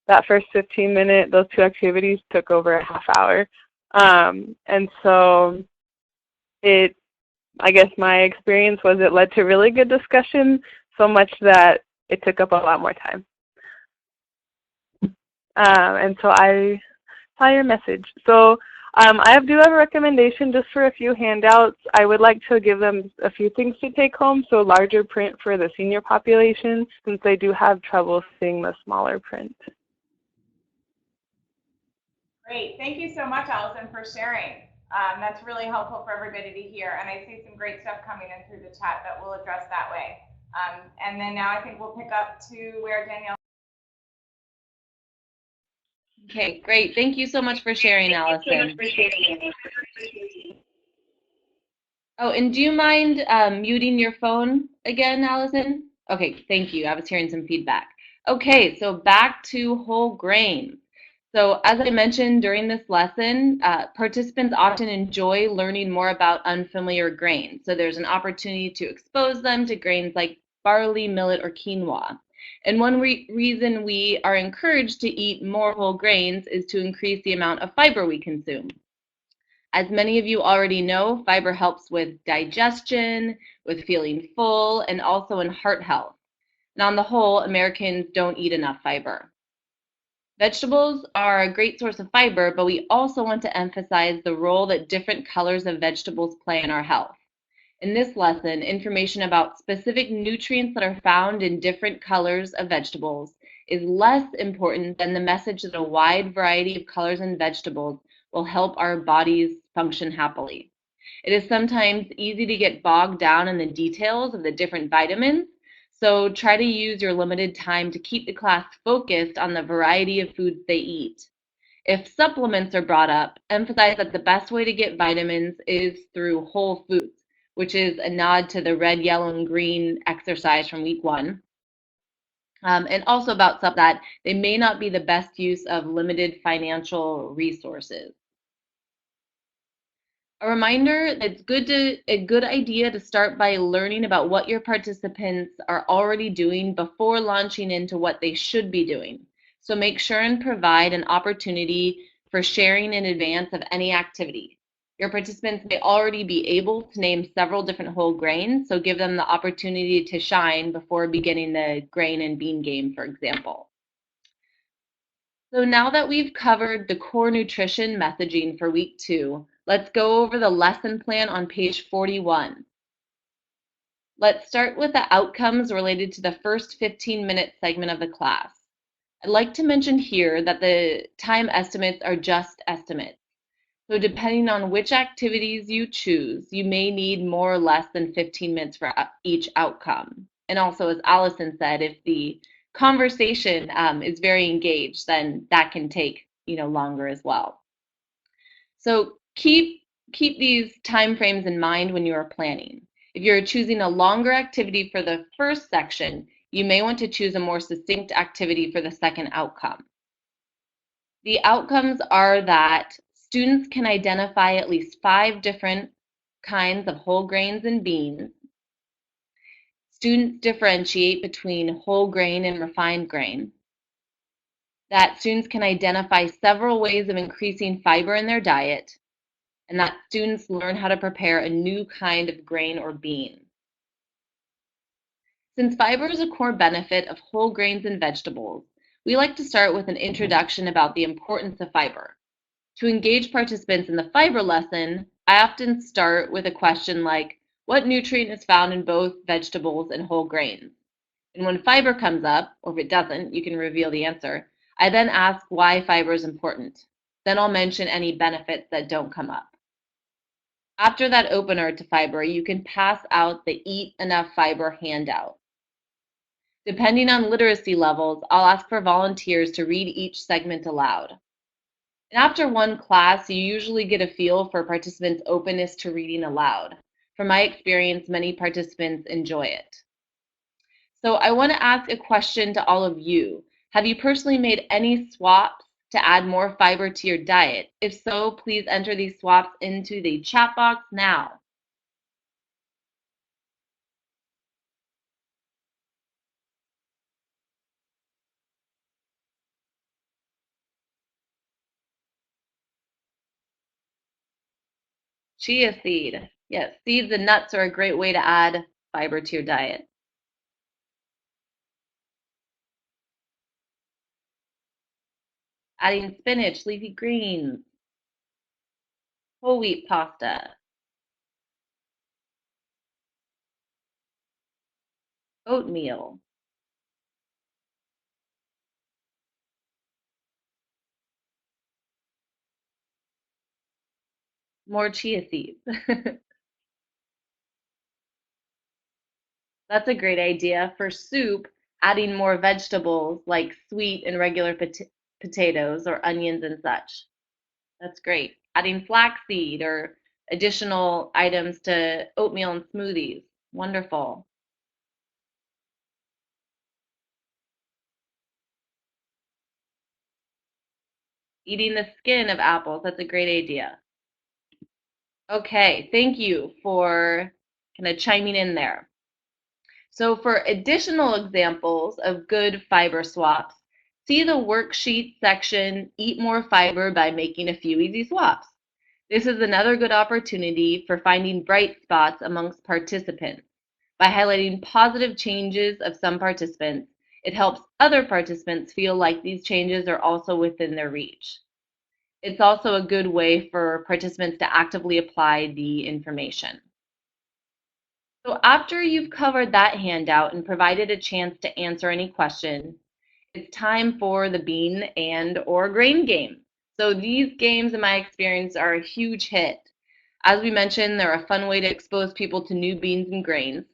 that first 15-minute, those two activities took over a half hour. And so I guess my experience was it led to really good discussion, so much that it took up a lot more time. And so I saw your message. So I do have a recommendation just for a few handouts. I would like to give them a few things to take home, so larger print for the senior population, since they do have trouble seeing the smaller print. Great. Thank you so much, Allison, for sharing. That's really helpful for everybody to hear. And I see some great stuff coming in through the chat that we'll address that way. And then now I think we'll pick up to where Danielle. Okay, great. Thank you so much for sharing, Allison. Oh, and do you mind muting your phone again, Allison? Okay, thank you. I was hearing some feedback. Okay, so back to whole grains. So as I mentioned during this lesson, participants often enjoy learning more about unfamiliar grains. So there's an opportunity to expose them to grains like barley, millet, or quinoa. And one reason we are encouraged to eat more whole grains is to increase the amount of fiber we consume. As many of you already know, fiber helps with digestion, with feeling full, and also in heart health. And on the whole, Americans don't eat enough fiber. Vegetables are a great source of fiber, but we also want to emphasize the role that different colors of vegetables play in our health. In this lesson, information about specific nutrients that are found in different colors of vegetables is less important than the message that a wide variety of colors in vegetables will help our bodies function happily. It is sometimes easy to get bogged down in the details of the different vitamins, so try to use your limited time to keep the class focused on the variety of foods they eat. If supplements are brought up, emphasize that the best way to get vitamins is through whole foods, which is a nod to the red, yellow, and green exercise from week 1. And also about stuff that they may not be the best use of limited financial resources. A reminder that it's a good idea to start by learning about what your participants are already doing before launching into what they should be doing. So make sure and provide an opportunity for sharing in advance of any activity. Your participants may already be able to name several different whole grains, so give them the opportunity to shine before beginning the grain and bean game, for example. So now that we've covered the core nutrition messaging for week 2, let's go over the lesson plan on page 41. Let's start with the outcomes related to the first 15-minute segment of the class. I'd like to mention here that the time estimates are just estimates. So depending on which activities you choose, you may need more or less than 15 minutes for each outcome. And also, as Allison said, if the conversation is very engaged, then that can take longer as well. So keep these time frames in mind when you are planning. If you're choosing a longer activity for the first section, you may want to choose a more succinct activity for the second outcome. The outcomes are that students can identify at least 5 different kinds of whole grains and beans. Students differentiate between whole grain and refined grain. That students can identify several ways of increasing fiber in their diet. And that students learn how to prepare a new kind of grain or bean. Since fiber is a core benefit of whole grains and vegetables, we like to start with an introduction about the importance of fiber. To engage participants in the fiber lesson, I often start with a question like, what nutrient is found in both vegetables and whole grains? And when fiber comes up, or if it doesn't, you can reveal the answer. I then ask why fiber is important. Then I'll mention any benefits that don't come up. After that opener to fiber, you can pass out the Eat Enough Fiber handout. Depending on literacy levels, I'll ask for volunteers to read each segment aloud. And after one class, you usually get a feel for participants' openness to reading aloud. From my experience, many participants enjoy it. So I want to ask a question to all of you. Have you personally made any swaps to add more fiber to your diet? If so, please enter these swaps into the chat box now. Chia seed. Yes, seeds and nuts are a great way to add fiber to your diet. Adding spinach, leafy greens, whole wheat pasta, oatmeal. More chia seeds. That's a great idea. For soup, adding more vegetables like sweet and regular potatoes or onions and such. That's great. Adding flaxseed or additional items to oatmeal and smoothies. Wonderful. Eating the skin of apples. That's a great idea. Okay, thank you for kind of chiming in there. So for additional examples of good fiber swaps, see the worksheet section, Eat More Fiber by Making a Few Easy Swaps. This is another good opportunity for finding bright spots amongst participants. By highlighting positive changes of some participants, it helps other participants feel like these changes are also within their reach. It's also a good way for participants to actively apply the information. So after you've covered that handout and provided a chance to answer any question, it's time for the bean and or grain game. So these games, in my experience, are a huge hit. As we mentioned, they're a fun way to expose people to new beans and grains.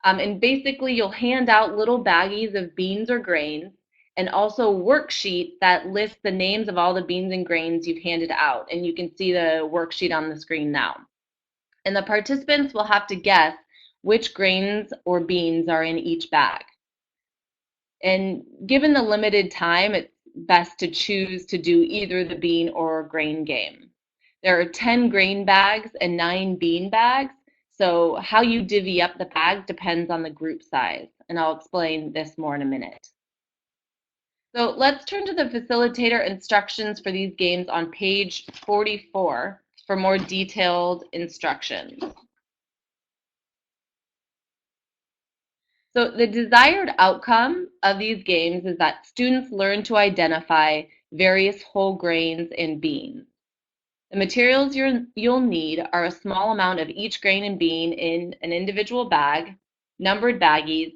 And basically, you'll hand out little baggies of beans or grains and also a worksheet that lists the names of all the beans and grains you've handed out. And you can see the worksheet on the screen now. and the participants will have to guess which grains or beans are in each bag. And given the limited time, it's best to choose to do either the bean or grain game. There are 10 grain bags and 9 bean bags, so how you divvy up the bag depends on the group size, and I'll explain this more in a minute. So let's turn to the facilitator instructions for these games on page 44 for more detailed instructions. So the desired outcome of these games is that students learn to identify various whole grains and beans. The materials you'll need are a small amount of each grain and bean in an individual bag, numbered baggies,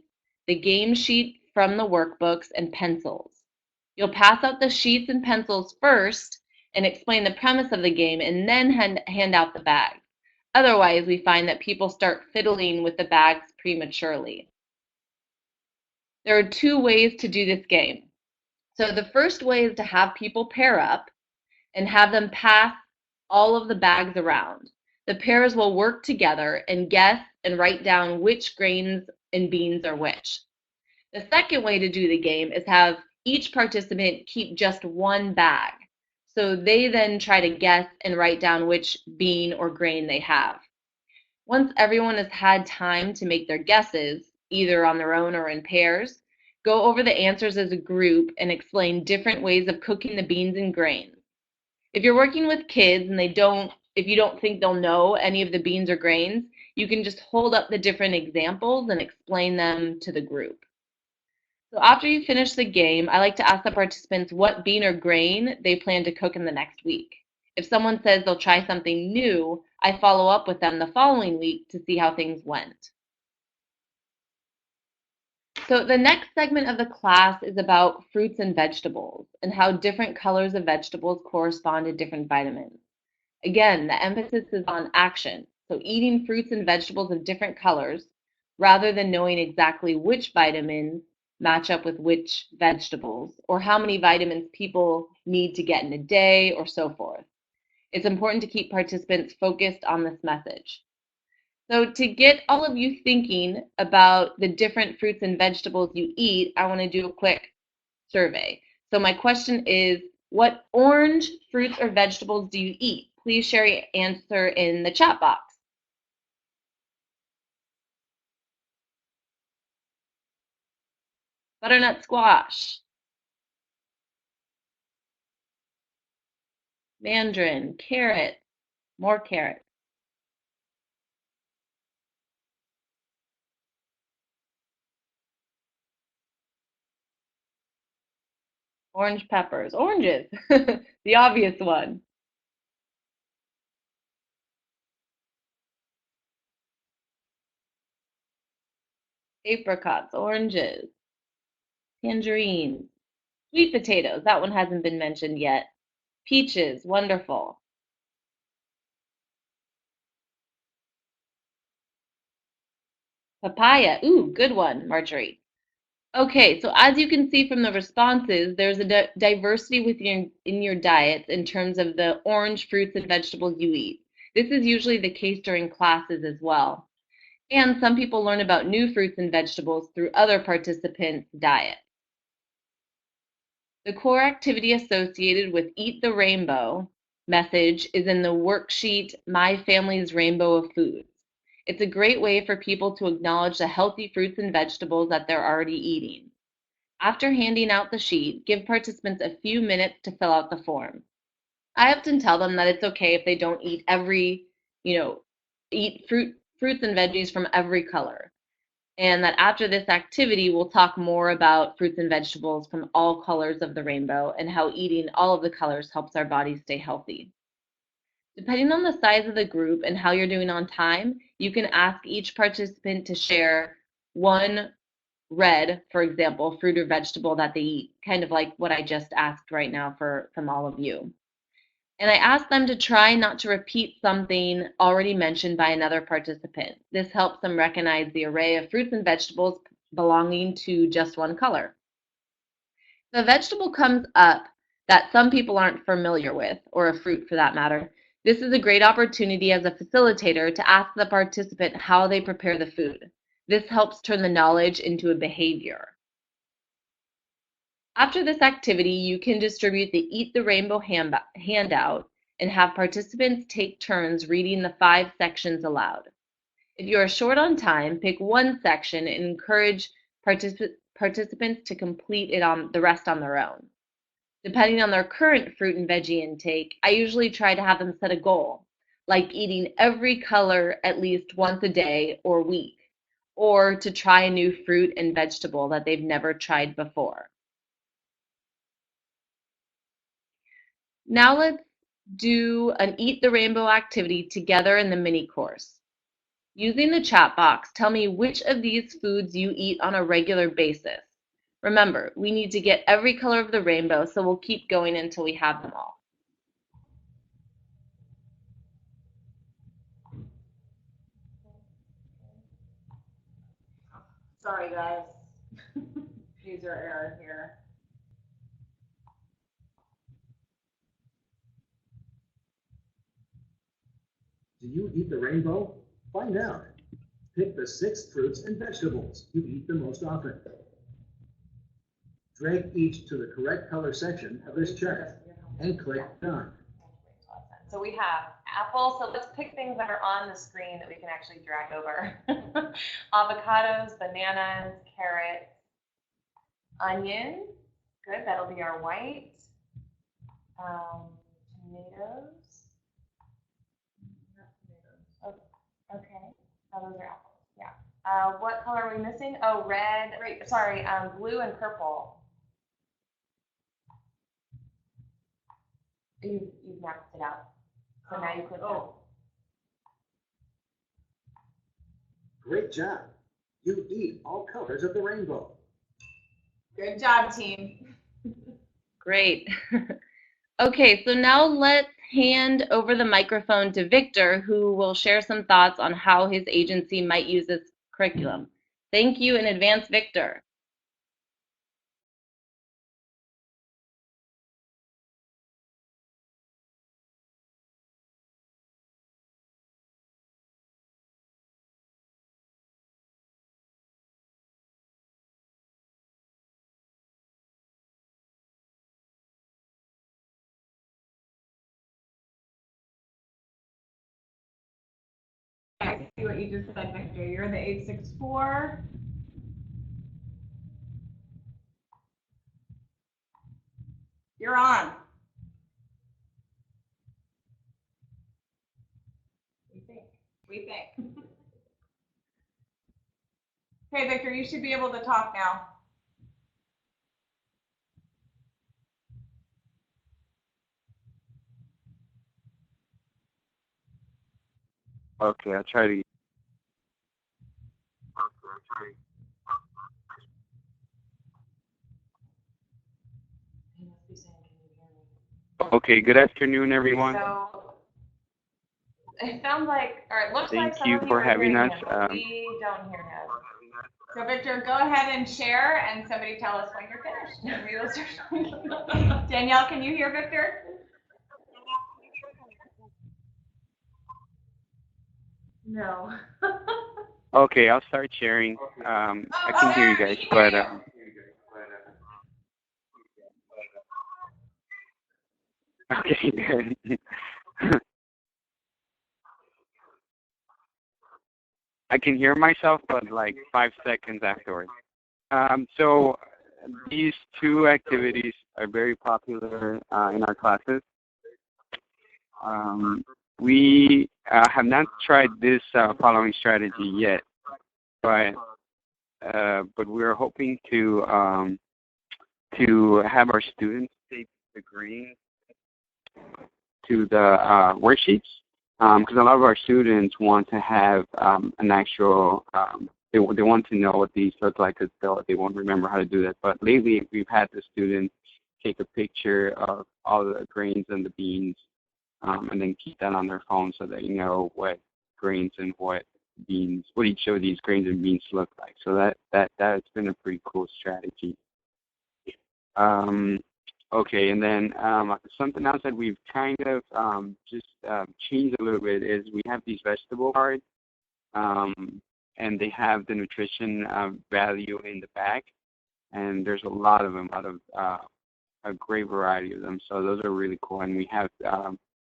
the game sheet from the workbooks, and pencils. You'll pass out the sheets and pencils first and explain the premise of the game and then hand out the bags. Otherwise, we find that people start fiddling with the bags prematurely. There are 2 ways to do this game. So the first way is to have people pair up and have them pass all of the bags around. The pairs will work together and guess and write down which grains and beans are which. The second way to do the game is have each participant keep just one bag. So they then try to guess and write down which bean or grain they have. Once everyone has had time to make their guesses, either on their own or in pairs, go over the answers as a group and explain different ways of cooking the beans and grains. If you're working with kids and if you don't think they'll know any of the beans or grains, you can just hold up the different examples and explain them to the group. So after you finish the game, I like to ask the participants what bean or grain they plan to cook in the next week. If someone says they'll try something new, I follow up with them the following week to see how things went. So the next segment of the class is about fruits and vegetables and how different colors of vegetables correspond to different vitamins. Again, the emphasis is on action, so eating fruits and vegetables of different colors rather than knowing exactly which vitamins match up with which vegetables or how many vitamins people need to get in a day or so forth. It's important to keep participants focused on this message. So to get all of you thinking about the different fruits and vegetables you eat, I want to do a quick survey. So my question is, what orange fruits or vegetables do you eat? Please share your answer in the chat box. Butternut squash, mandarin, carrot, more carrot, orange peppers, oranges, the obvious one. Apricots, oranges, tangerines, sweet potatoes, that one hasn't been mentioned yet. Peaches, wonderful. Papaya, ooh, good one, Marjorie. Okay, so as you can see from the responses, there's a diversity in your diets in terms of the orange fruits and vegetables you eat. This is usually the case during classes as well. And some people learn about new fruits and vegetables through other participants' diets. The core activity associated with Eat the Rainbow message is in the worksheet, My Family's Rainbow of Foods. It's a great way for people to acknowledge the healthy fruits and vegetables that they're already eating. After handing out the sheet, give participants a few minutes to fill out the form. I often tell them that it's okay if they don't eat eat fruits and veggies from every color. And that after this activity, we'll talk more about fruits and vegetables from all colors of the rainbow and how eating all of the colors helps our bodies stay healthy. Depending on the size of the group and how you're doing on time, you can ask each participant to share one red, for example, fruit or vegetable that they eat, kind of like what I just asked right now from all of you. And I asked them to try not to repeat something already mentioned by another participant. This helps them recognize the array of fruits and vegetables belonging to just one color. If a vegetable comes up that some people aren't familiar with, or a fruit for that matter, This is a great opportunity as a facilitator to ask the participant how they prepare the food. This helps turn the knowledge into a behavior. After this activity, you can distribute the Eat the Rainbow handout and have participants take turns reading the 5 sections aloud. If you are short on time, pick one section and encourage participants to complete the rest on their own. Depending on their current fruit and veggie intake, I usually try to have them set a goal, like eating every color at least once a day or week, or to try a new fruit and vegetable that they've never tried before. Now let's do an Eat the Rainbow activity together in the mini course. Using the chat box, tell me which of these foods you eat on a regular basis. Remember, we need to get every color of the rainbow, so we'll keep going until we have them all. Sorry, guys. User error here. Do you eat the rainbow? Find out. Pick the 6 fruits and vegetables you eat the most often. Drag each to the correct color section of this chart and click Done. So we have apples. So let's pick things that are on the screen that we can actually drag over. Avocados, bananas, carrots, onion. Good, that'll be our white. Tomatoes. Oh, okay, oh, those are apples. Yeah. What color are we missing? Oh, red. Right. Sorry, blue and purple. You've mapped it out. So now you click on. Great job. You eat all colors of the rainbow. Good job, team. Great. Okay, so now let's hand over the microphone to Victor, who will share some thoughts on how his agency might use this curriculum. Thank you in advance, Victor. I see what you just said, Victor. You're the 864. You're on. We think. Okay, Victor, you should be able to talk now. Okay, I'll try to. Okay, good afternoon, everyone. So it sounds like, or it looks like Thank some you of you for are having hearing us. him, but we don't hear him. So Victor, go ahead and share, and somebody tell us when you're finished. And we will start. Danielle, can you hear Victor? No. Okay, I'll start sharing. I can hear you guys, but okay, good. I can hear myself, but like 5 seconds afterwards. So these 2 activities are very popular in our classes. We have not tried this following strategy yet, but we're hoping to have our students take the greens to the worksheets, because a lot of our students want to have an actual, they want to know what these look like, because they won't remember how to do that. But lately, we've had the students take a picture of all the grains and the beans, and then keep that on their phone so they know what grains and what beans, what each of these grains and beans look like. So that's been a pretty cool strategy. Okay, and then something else that we've kind of just changed a little bit is we have these vegetable cards, and they have the nutrition value in the back, and there's a lot of them, out of a great variety of them. So those are really cool, and we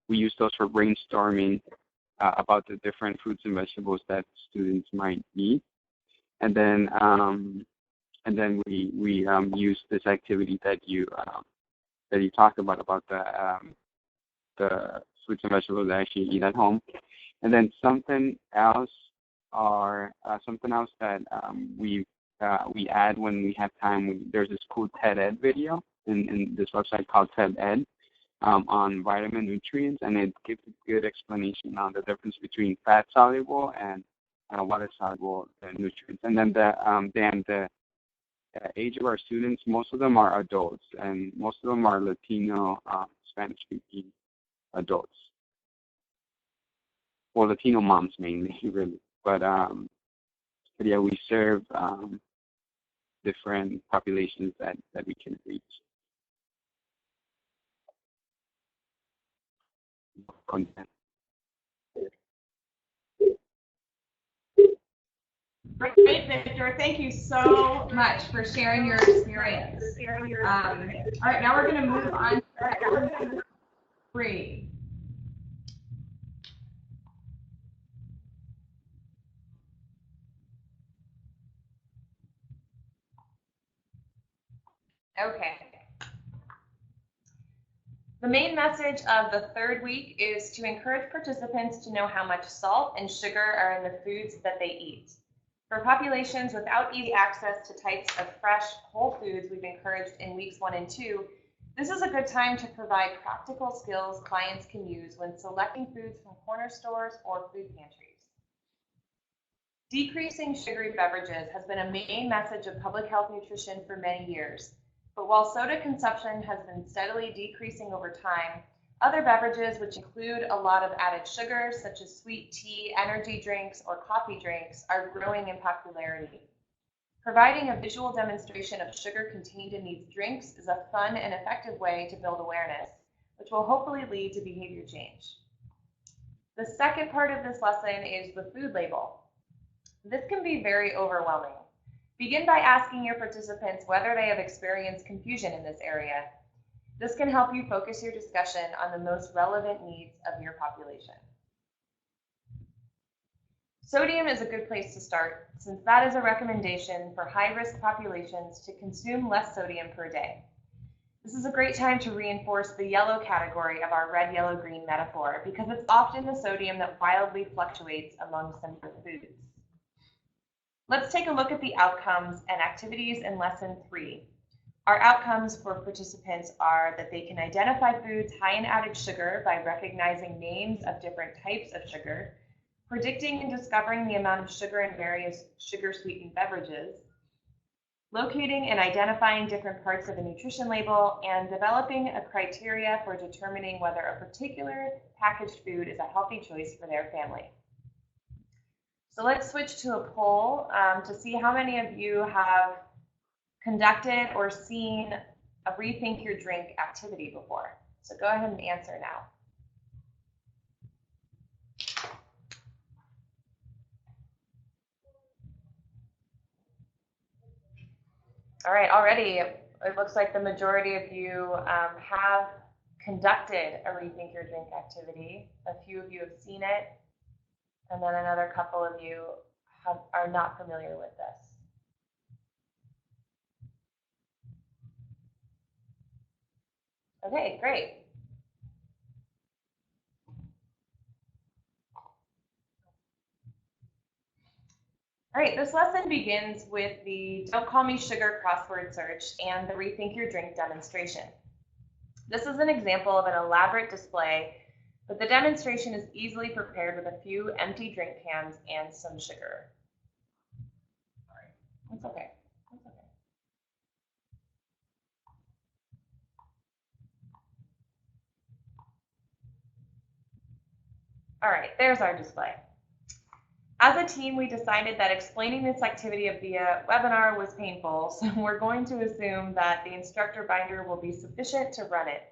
use those for brainstorming about the different fruits and vegetables that students might need, and then we use this activity that you talked about the fruits and vegetables that I actually eat at home, and then something else that we add when we have time. There's this cool TED Ed video in this website called TED Ed on vitamin nutrients, and it gives a good explanation on the difference between fat soluble and water soluble nutrients. And then the age of our students, most of them are adults, and most of them are Latino, Spanish-speaking adults, or Latino moms mainly, really. But yeah, we serve different populations that we can reach. Content. Great, Victor. Thank you so much for sharing your experience. All right, now we're going to move on to number 3. Okay. The main message of the 3rd week is to encourage participants to know how much salt and sugar are in the foods that they eat. For populations without easy access to types of fresh, whole foods we've encouraged in weeks 1 and 2, this is a good time to provide practical skills clients can use when selecting foods from corner stores or food pantries. Decreasing sugary beverages has been a main message of public health nutrition for many years. But while soda consumption has been steadily decreasing over time, other beverages, which include a lot of added sugars, such as sweet tea, energy drinks, or coffee drinks, are growing in popularity. Providing a visual demonstration of sugar contained in these drinks is a fun and effective way to build awareness, which will hopefully lead to behavior change. The second part of this lesson is the food label. This can be very overwhelming. Begin by asking your participants whether they have experienced confusion in this area. This can help you focus your discussion on the most relevant needs of your population. Sodium is a good place to start, since that is a recommendation for high-risk populations to consume less sodium per day. This is a great time to reinforce the yellow category of our red, yellow, green metaphor, because it's often the sodium that wildly fluctuates among similar foods. Let's take a look at the outcomes and activities in Lesson 3. Our outcomes for participants are that they can identify foods high in added sugar by recognizing names of different types of sugar, predicting and discovering the amount of sugar in various sugar-sweetened beverages, locating and identifying different parts of a nutrition label, and developing a criteria for determining whether a particular packaged food is a healthy choice for their family. So let's switch to a poll to see how many of you have conducted or seen a Rethink Your Drink activity before. So go ahead and answer now. All right, already it looks like the majority of you have conducted a Rethink Your Drink activity. A few of you have seen it, and then another couple of you are not familiar with this. Okay, great. All right, this lesson begins with the Don't Call Me Sugar crossword search and the Rethink Your Drink demonstration. This is an example of an elaborate display, but the demonstration is easily prepared with a few empty drink cans and some sugar. All right, that's okay. That's okay. All right, there's our display. As a team, we decided that explaining this activity via webinar was painful, so we're going to assume that the instructor binder will be sufficient to run it.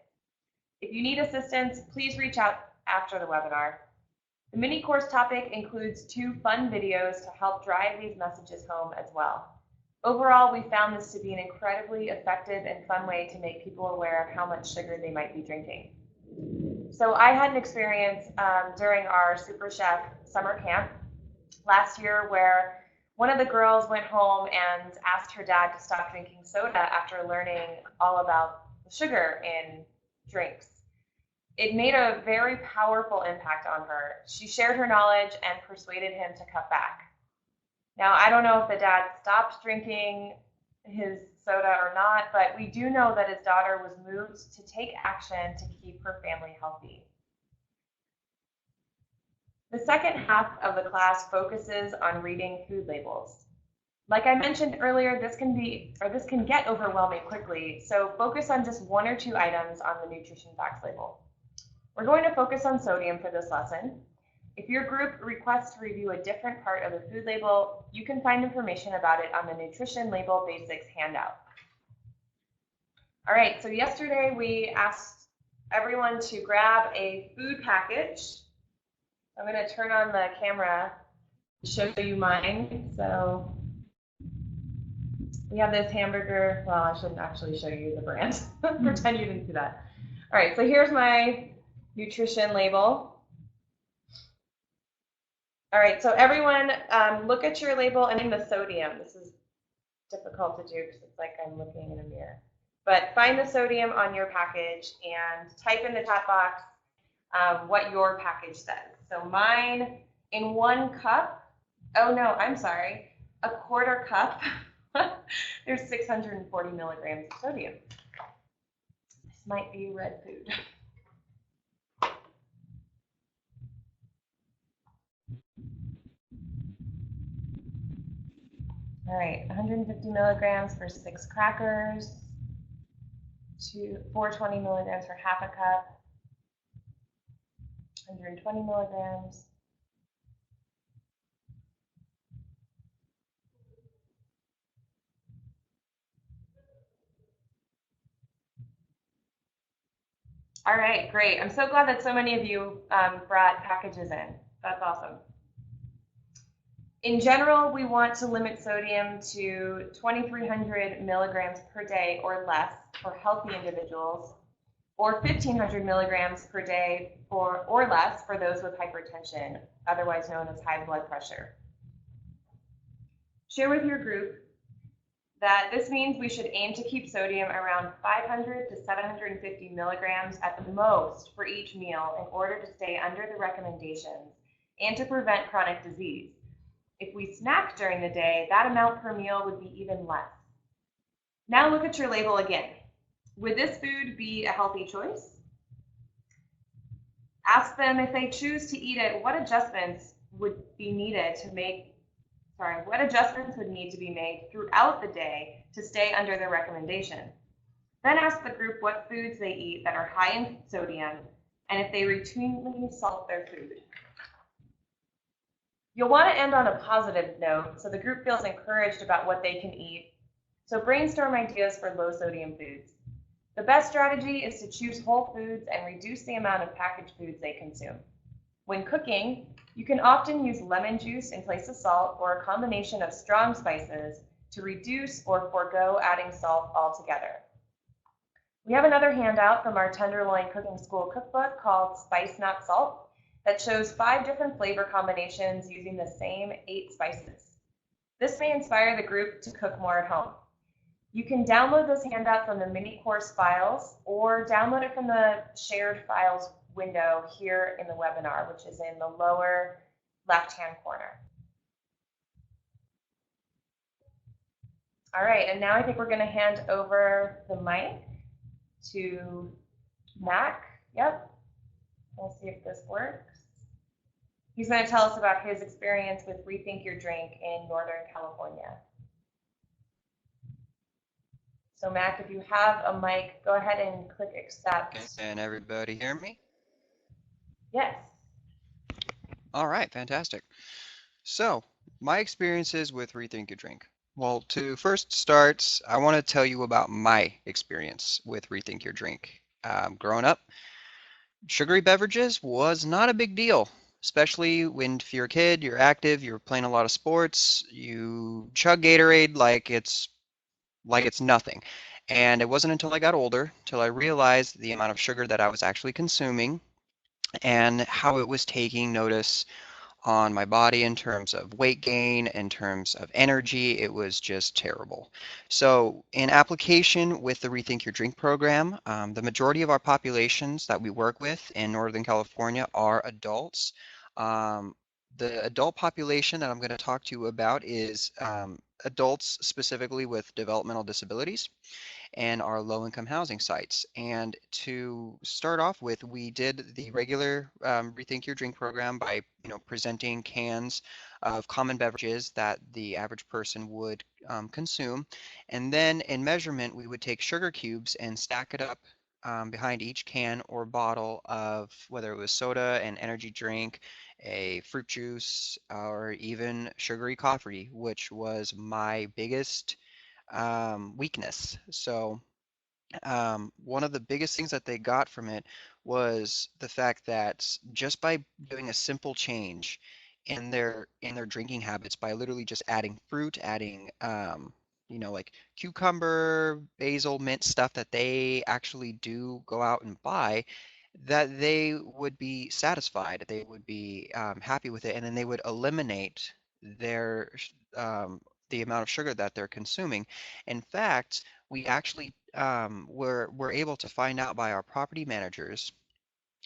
If you need assistance, please reach out after the webinar. The mini course topic includes 2 fun videos to help drive these messages home as well. Overall, we found this to be an incredibly effective and fun way to make people aware of how much sugar they might be drinking. So I had an experience during our Super Chef summer camp last year where one of the girls went home and asked her dad to stop drinking soda after learning all about the sugar in drinks. It made a very powerful impact on her. She shared her knowledge and persuaded him to cut back. Now, I don't know if the dad stopped drinking his soda or not, but we do know that his daughter was moved to take action to keep her family healthy. The second half of the class focuses on reading food labels. Like I mentioned earlier, this can get overwhelming quickly, so focus on just 1 or 2 items on the nutrition facts label. We're going to focus on sodium for this lesson. If your group requests to review a different part of the food label, you can find information about it on the Nutrition Label Basics handout. All right, so yesterday we asked everyone to grab a food package. I'm going to turn on the camera to show you mine. So we have this hamburger. Well, I shouldn't actually show you the brand. Pretend you didn't see that. All right, so here's my nutrition label. All right, so everyone look at your label and in the sodium. This is difficult to do because it's like I'm looking in a mirror. But find the sodium on your package and type in the chat box what your package says. So mine in 1 cup, oh no, I'm sorry, a 1/4 cup, there's 640 milligrams of sodium. This might be red food. All right, 150 milligrams for 6 crackers, 420 milligrams for half a cup, 120 milligrams. All right, great. I'm so glad that so many of you brought packages in. That's awesome. In general, we want to limit sodium to 2,300 milligrams per day or less for healthy individuals, or 1,500 milligrams per day or less for those with hypertension, otherwise known as high blood pressure. Share with your group that this means we should aim to keep sodium around 500 to 750 milligrams at the most for each meal in order to stay under the recommendations and to prevent chronic disease. If we snack during the day, that amount per meal would be even less. Now look at your label again. Would this food be a healthy choice? Ask them if they choose to eat it, what adjustments would need to be made throughout the day to stay under their recommendation. Then ask the group what foods they eat that are high in sodium and if they routinely salt their food. You'll want to end on a positive note so the group feels encouraged about what they can eat. So brainstorm ideas for low sodium foods. The best strategy is to choose whole foods and reduce the amount of packaged foods they consume. When cooking, you can often use lemon juice in place of salt or a combination of strong spices to reduce or forego adding salt altogether. We have another handout from our Tenderloin Cooking School cookbook called Spice Not Salt that shows 5 different flavor combinations using the same 8 spices. This may inspire the group to cook more at home. You can download this handout from the mini course files or download it from the shared files window here in the webinar, which is in the lower left-hand corner. All right, and now I think we're going to hand over the mic to Mac. Yep, let's see if this works. He's going to tell us about his experience with Rethink Your Drink in Northern California. So Mac, if you have a mic, go ahead and click accept. Can everybody hear me? Yes. All right, fantastic. So, my experiences with Rethink Your Drink. Well, to first start, I want to tell you about my experience with Rethink Your Drink. Growing up, sugary beverages was not a big deal, especially when if you're a kid, you're active, you're playing a lot of sports, you chug Gatorade like it's nothing. And it wasn't until I got older till I realized the amount of sugar that I was actually consuming and how it was taking notice on my body in terms of weight gain, in terms of energy. It was just terrible. So, in application with the Rethink Your Drink program, the majority of our populations that we work with in Northern California are adults. Um, the adult population that I'm going to talk to you about is adults specifically with developmental disabilities and our low-income housing sites. And to start off with, we did the regular Rethink Your Drink program by, presenting cans of common beverages that the average person would consume. And then in measurement, we would take sugar cubes and stack it up behind each can or bottle of whether it was soda, an energy drink, a fruit juice, or even sugary coffee, which was my biggest weakness. So one of the biggest things that they got from it was the fact that just by doing a simple change in their drinking habits, by literally just adding fruit, adding like cucumber, basil, mint stuff that they actually do go out and buy, that they would be satisfied, they would be happy with it, and then they would eliminate their the amount of sugar that they're consuming. In fact, we actually were able to find out by our property managers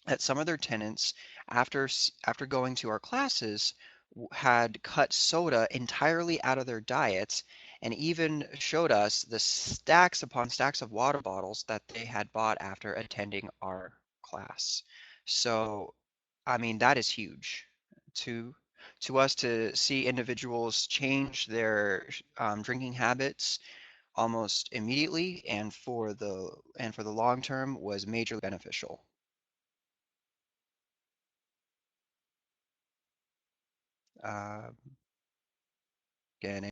that some of their tenants, after going to our classes, had cut soda entirely out of their diets, and even showed us the stacks upon stacks of water bottles that they had bought after attending our class. So, I mean, that is huge to to us to see individuals change their drinking habits almost immediately, and for the long term was majorly beneficial. Uh, Again,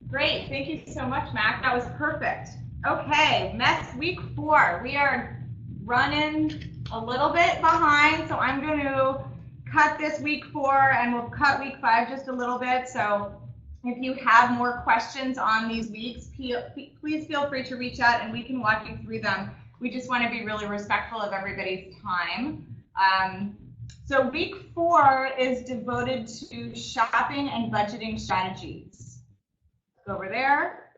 Great. Thank you so much, Mac. That was perfect. Okay, mess week 4. We are running a little bit behind, so I'm going to cut this week 4 and we'll cut week 5 just a little bit. So if you have more questions on these weeks, please feel free to reach out and we can walk you through them. We just want to be really respectful of everybody's time. So week 4 is devoted to shopping and budgeting strategies. Go over there.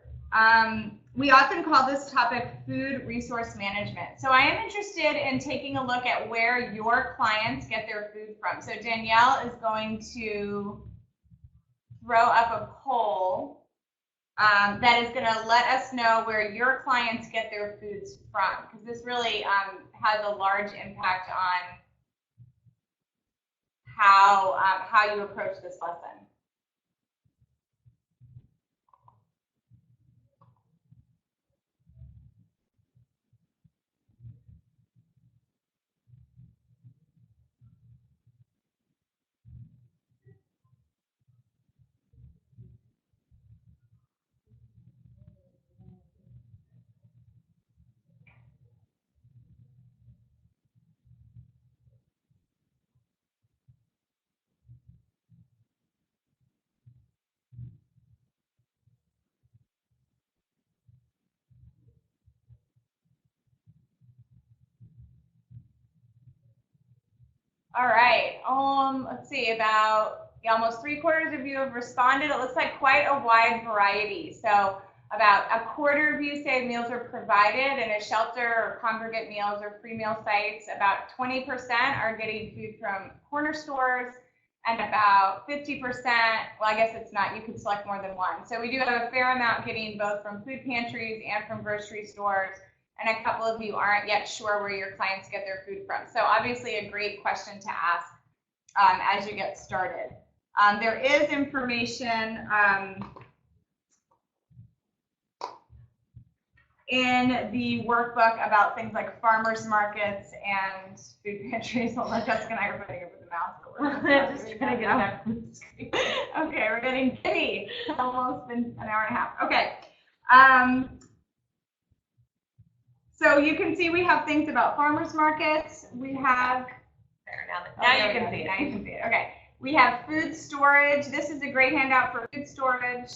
We often call this topic food resource management. So I am interested in taking a look at where your clients get their food from. So Danielle is going to throw up a poll that is going to let us know where your clients get their foods from, because this really has a large impact on how you approach this lesson. All right, let's see, about almost 3/4 of you have responded. It looks like quite a wide variety. So about 1/4 of you say meals are provided in a shelter or congregate meals or free meal sites. About 20% are getting food from corner stores, and about 50%, well, I guess it's not, you could select more than one. So we do have a fair amount getting both from food pantries and from grocery stores. And a couple of you aren't yet sure where your clients get their food from. So obviously a great question to ask as you get started. There is information in the workbook about things like farmers markets and food pantries. Hold on, Jessica and I are putting it with the mouse. But we're Just trying to get it back from the screen. Okay, we're getting giddy. It's almost been an hour and a half. Okay. So you can see we have things about farmers markets. We have, There, now you can see it. Now you can see it. Okay. We have food storage. This is a great handout for food storage.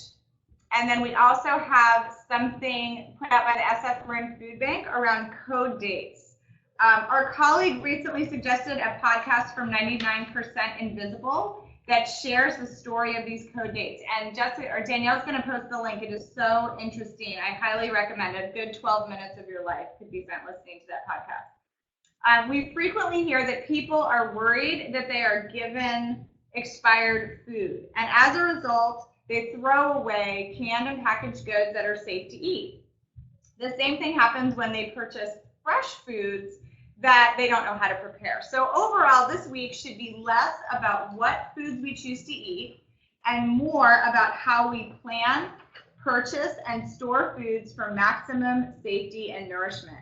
And then we also have something put out by the SF Marin Food Bank around code dates. Our colleague recently suggested a podcast from 99% Invisible that shares the story of these code dates. And Jessica or Danielle's going to post the link. It is so interesting. I highly recommend it. A good 12 minutes of your life could be spent listening to that podcast. We frequently hear that people are worried that they are given expired food. And as a result, they throw away canned and packaged goods that are safe to eat. The same thing happens when they purchase fresh foods that they don't know how to prepare. So overall, this week should be less about what foods we choose to eat and more about how we plan, purchase, and store foods for maximum safety and nourishment.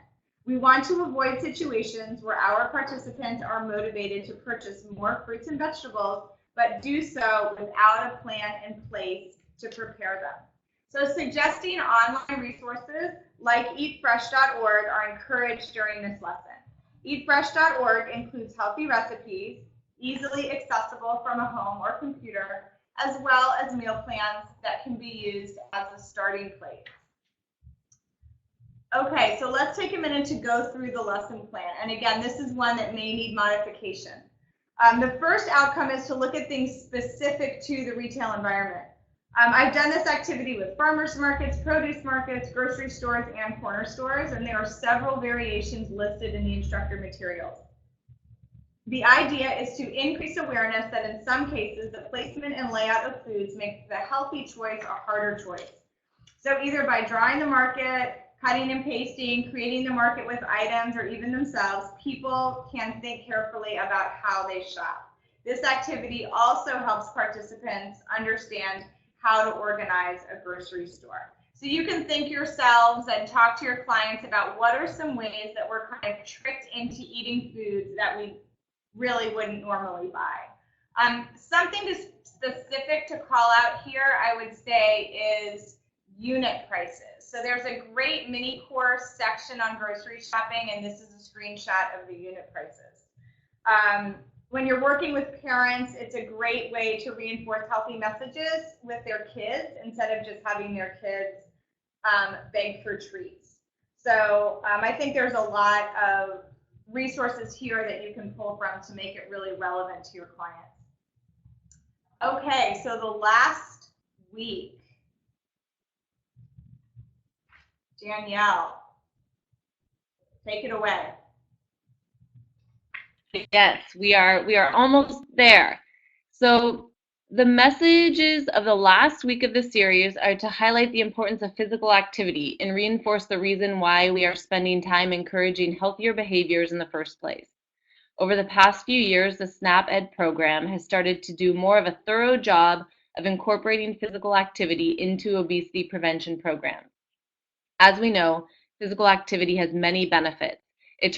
We want to avoid situations where our participants are motivated to purchase more fruits and vegetables, but do so without a plan in place to prepare them. So suggesting online resources like eatfresh.org are encouraged during this lesson. Eatfresh.org includes healthy recipes, easily accessible from a home or computer, as well as meal plans that can be used as a starting place. Okay, so let's take a minute to go through the lesson plan. And again, this is one that may need modification. The first outcome is to look at things specific to the retail environment. I've done this activity with farmers markets, produce markets, grocery stores, and corner stores, and there are several variations listed in the instructor materials. The idea is to increase awareness that in some cases, the placement and layout of foods makes the healthy choice a harder choice. So either by drawing the market, cutting and pasting, creating the market with items, or even themselves, people can think carefully about how they shop. This activity also helps participants understand how to organize a grocery store. So you can think yourselves and talk to your clients about what are some ways that we're kind of tricked into eating foods that we really wouldn't normally buy. Something specific to call out here, I would say, is unit prices. So there's a great mini course section on grocery shopping, and this is a screenshot of the unit prices. When you're working with parents, it's a great way to reinforce healthy messages with their kids instead of just having their kids beg for treats. So I think there's a lot of resources here that you can pull from to make it really relevant to your clients. Okay, so the last week, Danielle, take it away. Yes, we are almost there. So the messages of the last week of the series are to highlight the importance of physical activity and reinforce the reason why we are spending time encouraging healthier behaviors in the first place. Over the past few years, the SNAP Ed program has started to do more of a thorough job of incorporating physical activity into obesity prevention programs. As we know, physical activity has many benefits. It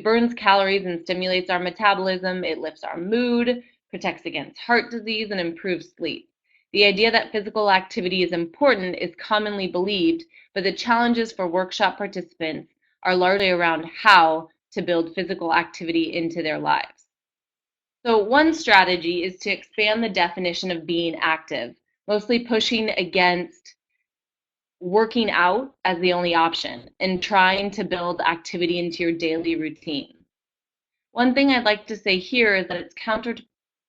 burns calories and stimulates our metabolism. It lifts our mood, protects against heart disease, and improves sleep. The idea that physical activity is important is commonly believed, but the challenges for workshop participants are largely around how to build physical activity into their lives. So one strategy is to expand the definition of being active, mostly pushing against working out as the only option and trying to build activity into your daily routine. One thing I'd like to say here is that it's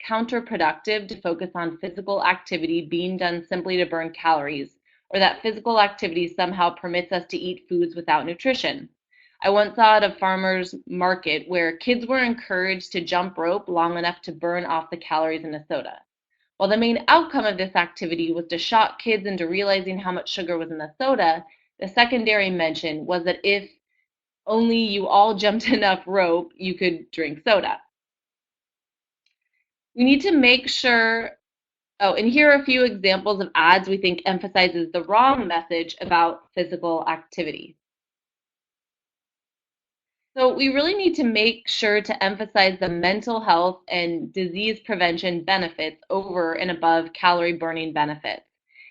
counterproductive to focus on physical activity being done simply to burn calories, or that physical activity somehow permits us to eat foods without nutrition. I once saw at a farmer's market where kids were encouraged to jump rope long enough to burn off the calories in a soda. While the main outcome of this activity was to shock kids into realizing how much sugar was in the soda, the secondary mention was that if only you all jumped enough rope, you could drink soda. We need to make sure Oh, and here are a few examples of ads we think emphasizes the wrong message about physical activity. So we really need to make sure to emphasize the mental health and disease prevention benefits over and above calorie burning benefits.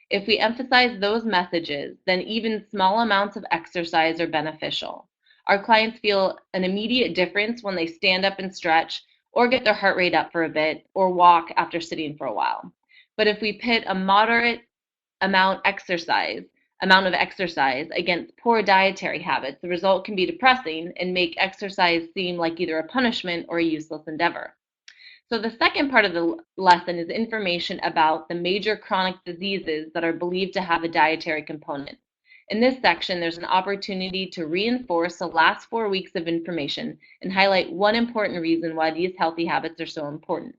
If we emphasize those messages, then even small amounts of exercise are beneficial. Our clients feel an immediate difference when they stand up and stretch or get their heart rate up for a bit or walk after sitting for a while. But if we pit a moderate amount of exercise against poor dietary habits, the result can be depressing and make exercise seem like either a punishment or a useless endeavor. So the second part of the lesson is information about the major chronic diseases that are believed to have a dietary component. In this section, there's an opportunity to reinforce the last 4 weeks of information and highlight one important reason why these healthy habits are so important.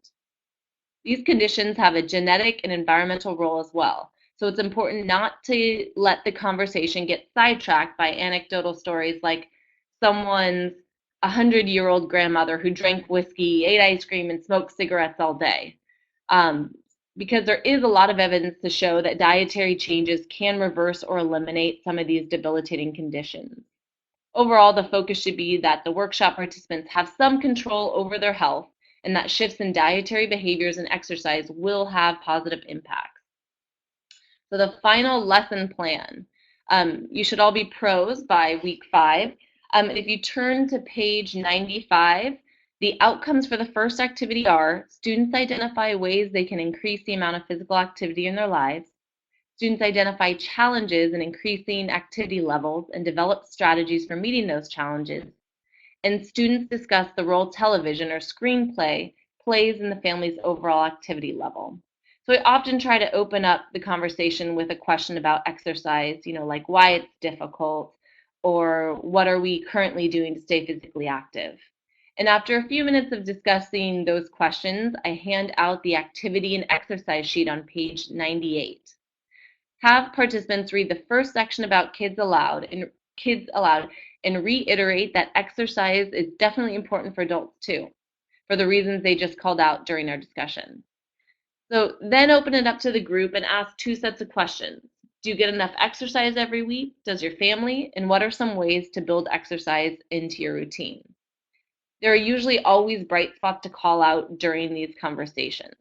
These conditions have a genetic and environmental role as well. So it's important not to let the conversation get sidetracked by anecdotal stories like someone's 100-year-old grandmother who drank whiskey, ate ice cream, and smoked cigarettes all day. Because there is a lot of evidence to show that dietary changes can reverse or eliminate some of these debilitating conditions. Overall, the focus should be that the workshop participants have some control over their health and that shifts in dietary behaviors and exercise will have positive impacts. So the final lesson plan, you should all be pros by week 5. If you turn to page 95, the outcomes for the first activity are students identify ways they can increase the amount of physical activity in their lives. Students identify challenges in increasing activity levels and develop strategies for meeting those challenges. And students discuss the role television or screenplay plays in the family's overall activity level. So I often try to open up the conversation with a question about exercise, like why it's difficult or what are we currently doing to stay physically active. And after a few minutes of discussing those questions, I hand out the activity and exercise sheet on page 98. Have participants read the first section about kids allowed and reiterate that exercise is definitely important for adults too, for the reasons they just called out during our discussion. So then open it up to the group and ask 2 sets of questions. Do you get enough exercise every week? Does your family? And what are some ways to build exercise into your routine? There are usually always bright spots to call out during these conversations.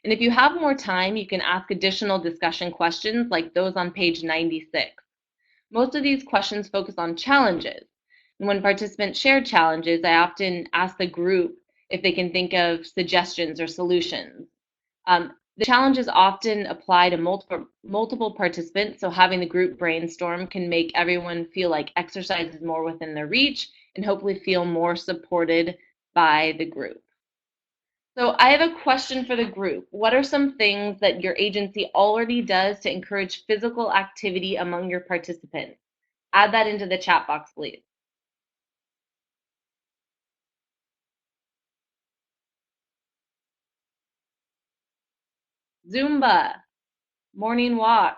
And if you have more time, you can ask additional discussion questions like those on page 96. Most of these questions focus on challenges. And when participants share challenges, I often ask the group if they can think of suggestions or solutions. The challenges often apply to multiple participants, so having the group brainstorm can make everyone feel like exercise is more within their reach and hopefully feel more supported by the group. So I have a question for the group. What are some things that your agency already does to encourage physical activity among your participants? Add that into the chat box, please. Zumba, morning walk,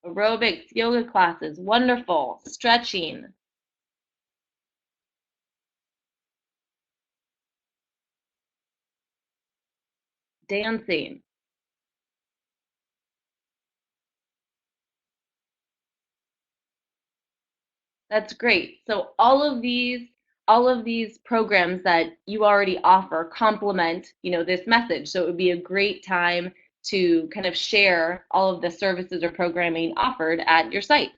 aerobics, yoga classes, wonderful, stretching, dancing. That's great. So all of these programs that you already offer complement, this message. So it would be a great time to kind of share all of the services or programming offered at your site.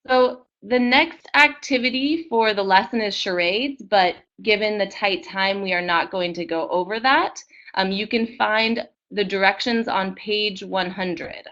So the next activity for the lesson is charades, but given the tight time, we are not going to go over that. You can find the directions on page 100.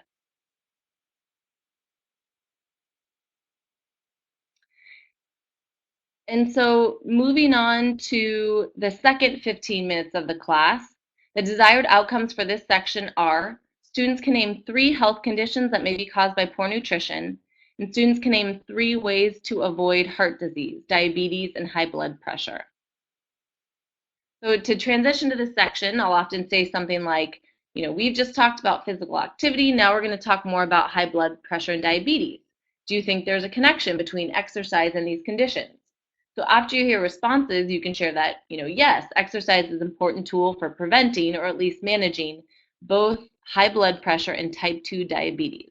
And so moving on to the second 15 minutes of the class, the desired outcomes for this section are students can name 3 health conditions that may be caused by poor nutrition, and students can name 3 ways to avoid heart disease, diabetes, and high blood pressure. So to transition to this section, I'll often say something like, we've just talked about physical activity, now we're going to talk more about high blood pressure and diabetes. Do you think there's a connection between exercise and these conditions? So after you hear responses, you can share that, yes, exercise is an important tool for preventing or at least managing both high blood pressure and type 2 diabetes.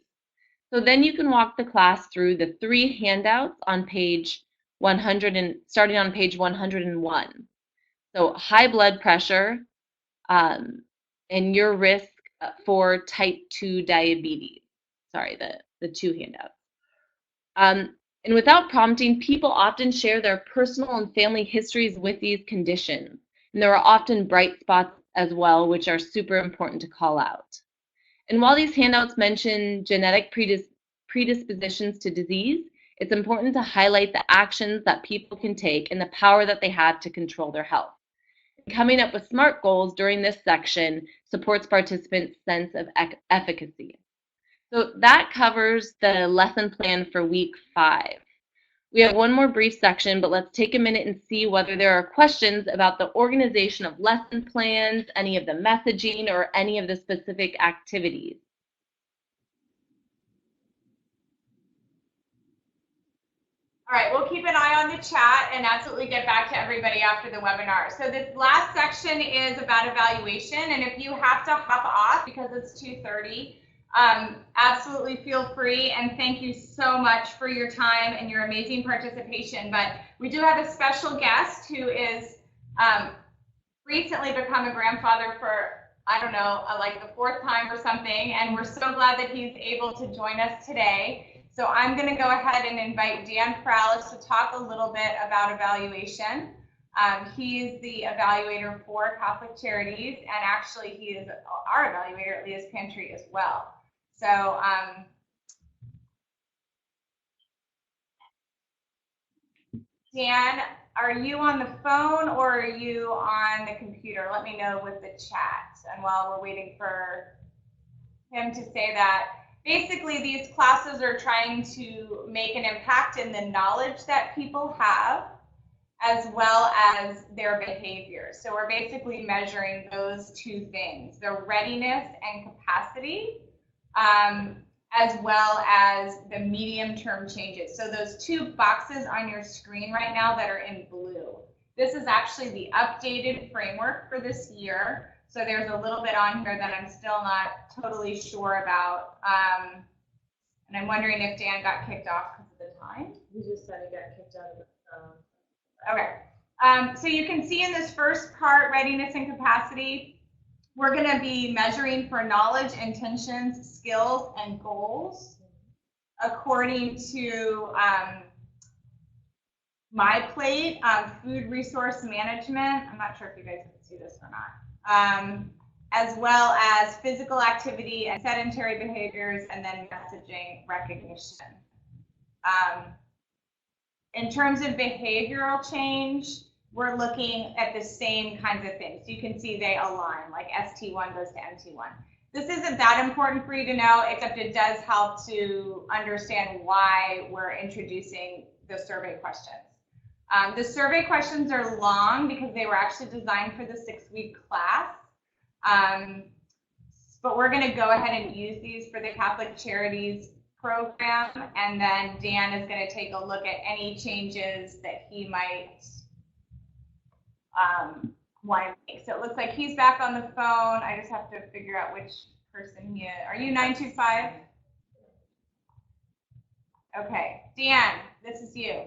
So then you can walk the class through the 3 handouts on page 100 and starting on page 101. So high blood pressure and your risk for type 2 diabetes. Sorry, the 2 handouts. And without prompting, people often share their personal and family histories with these conditions. And there are often bright spots as well, which are super important to call out. And while these handouts mention genetic predispositions to disease, it's important to highlight the actions that people can take and the power that they have to control their health. Coming up with SMART goals during this section supports participants' sense of efficacy. So that covers the lesson plan for week 5. We have one more brief section, but let's take a minute and see whether there are questions about the organization of lesson plans, any of the messaging, or any of the specific activities. All right, we'll keep an eye on the chat and absolutely get back to everybody after the webinar. So this last section is about evaluation, and if you have to hop off because it's 2:30, absolutely feel free, and thank you so much for your time and your amazing participation. But we do have a special guest who is recently become a grandfather for, I don't know, like the 4th time or something, and we're so glad that he's able to join us today. So I'm going to go ahead and invite Dan Perales to talk a little bit about evaluation. He's the evaluator for Catholic Charities, and actually he is our evaluator at Leah's Pantry as well. So Dan, are you on the phone or are you on the computer? Let me know with the chat. And while we're waiting for him to say that, basically these classes are trying to make an impact in the knowledge that people have as well as their behavior. So we're basically measuring those 2 things, their readiness and capacity, as well as the medium-term changes. So those 2 boxes on your screen right now that are in blue, this is actually the updated framework for this year. So there's a little bit on here that I'm still not totally sure about. And I'm wondering if Dan got kicked off because of the time. He just said he got kicked out of the Okay. So you can see in this first part, readiness and capacity, we're going to be measuring for knowledge, intentions, skills, and goals according to my plate, food resource management. I'm not sure if you guys can see this or not. As well as physical activity and sedentary behaviors, and then messaging recognition. In terms of behavioral change, we're looking at the same kinds of things. You can see they align, like ST1 goes to MT1. This isn't that important for you to know, except it does help to understand why we're introducing the survey questions. The survey questions are long because they were actually designed for the 6-week class. But we're going to go ahead and use these for the Catholic Charities program, and then Dan is going to take a look at any changes that he might want to make. So it looks like he's back on the phone. I just have to figure out which person he is. Are you 925? Okay, Dan, this is you.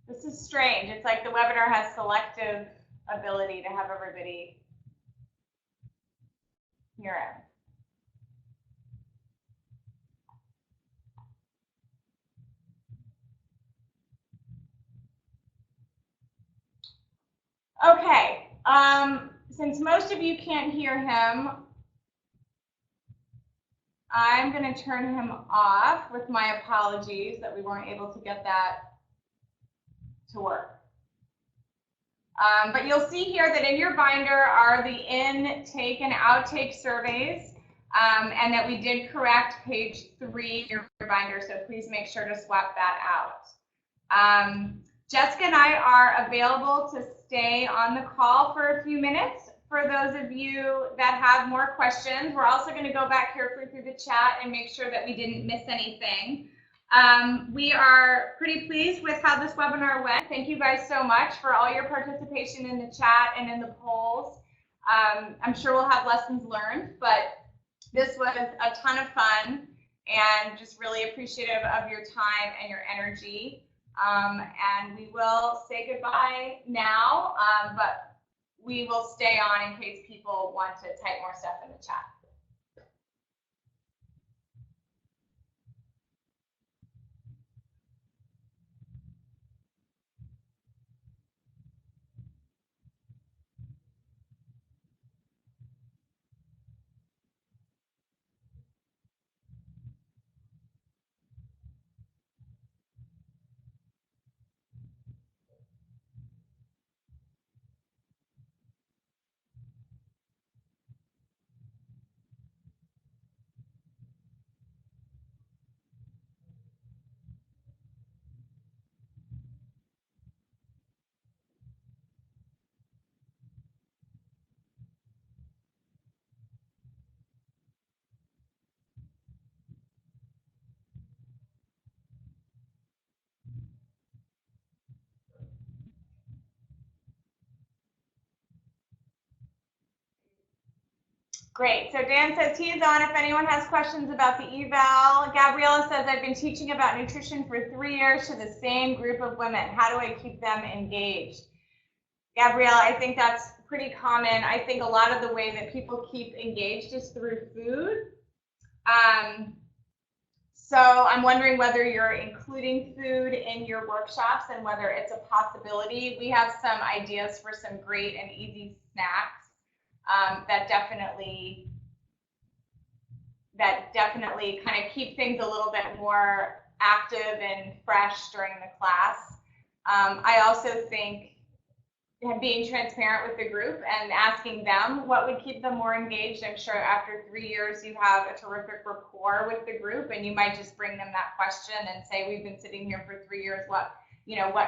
The This is strange. It's like the webinar has selective ability to have everybody hear it. Okay, since most of you can't hear him, I'm going to turn him off with my apologies that we weren't able to get that to work. But you'll see here that in your binder are the intake and outtake surveys, and that we did correct page 3 in your binder, so please make sure to swap that out. Jessica and I are available to stay on the call for a few minutes. For those of you that have more questions, we're also going to go back carefully through the chat and make sure that we didn't miss anything. We are pretty pleased with how this webinar went. Thank you guys so much for all your participation in the chat and in the polls. I'm sure we'll have lessons learned, but this was a ton of fun and just really appreciative of your time and your energy. And we will say goodbye now, but we will stay on in case people want to type more stuff in the chat. Great. So Dan says he is on if anyone has questions about the eval. Gabriella says, I've been teaching about nutrition for 3 years to the same group of women. How do I keep them engaged? Gabriella, I think that's pretty common. I think a lot of the way that people keep engaged is through food. So I'm wondering whether you're including food in your workshops and whether it's a possibility. We have some ideas for some great and easy snacks that definitely kind of keep things a little bit more active and fresh during the class. I also think being transparent with the group and asking them what would keep them more engaged. I'm sure after 3 years you have a terrific rapport with the group, and you might just bring them that question and say, we've been sitting here for 3 years, what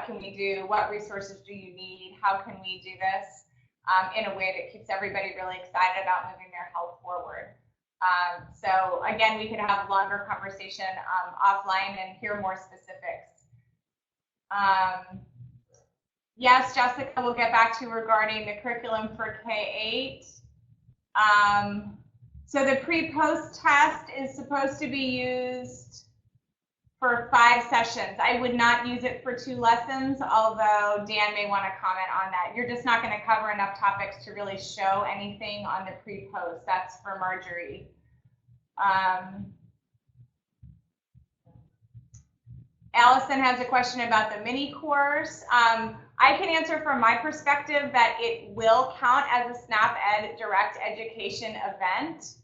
can we do? What resources do you need? How can we do this in a way that keeps everybody really excited about moving their health forward? So again, we could have a longer conversation offline and hear more specifics. Yes, Jessica, we'll get back to you regarding the curriculum for K-8. So the pre-post test is supposed to be used for 5 sessions. I would not use it for 2 lessons, although Dan may want to comment on that. You're just not going to cover enough topics to really show anything on the pre-post. That's for Marjorie. Allison has a question about the mini course. I can answer from my perspective that it will count as a SNAP-Ed direct education event.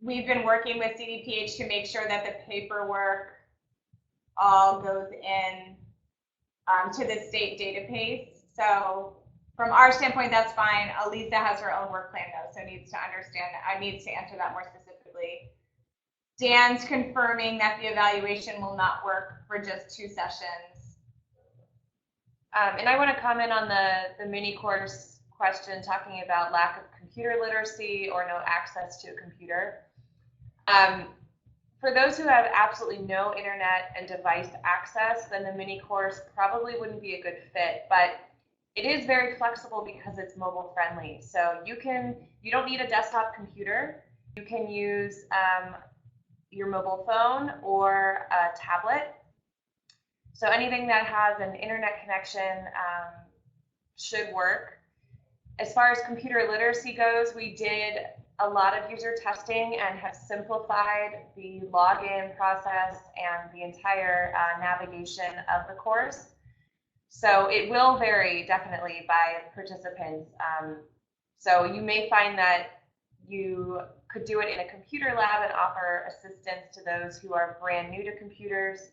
We've been working with CDPH to make sure that the paperwork all goes in to the state database. So from our standpoint, that's fine. Elisa has her own work plan though, so needs to answer that more specifically. Dan's confirming that the evaluation will not work for just 2 sessions. And I want to comment on the mini course question talking about lack of computer literacy or no access to a computer. For those who have absolutely no internet and device access, then the mini course probably wouldn't be a good fit, but it is very flexible because it's mobile friendly. So you don't need a desktop computer. You can use your mobile phone or a tablet. So anything that has an internet connection should work. As far as computer literacy goes, we did a lot of user testing and have simplified the login process and the entire navigation of the course. So it will vary definitely by participants. So you may find that you could do it in a computer lab and offer assistance to those who are brand new to computers.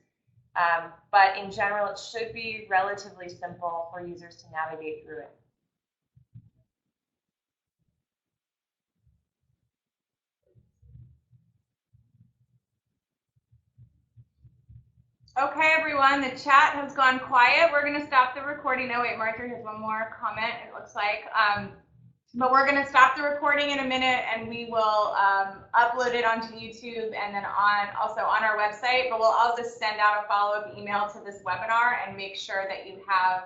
But in general, it should be relatively simple for users to navigate through it. Okay, everyone, the chat has gone quiet. We're going to stop the recording. Oh, wait, Marjorie has one more comment, it looks like. But we're going to stop the recording in a minute, and we will upload it onto YouTube and then also on our website. But we'll also send out a follow-up email to this webinar and make sure that you have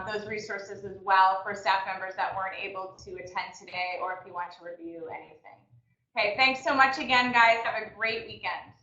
those resources as well for staff members that weren't able to attend today, or if you want to review anything. Okay, thanks so much again, guys. Have a great weekend.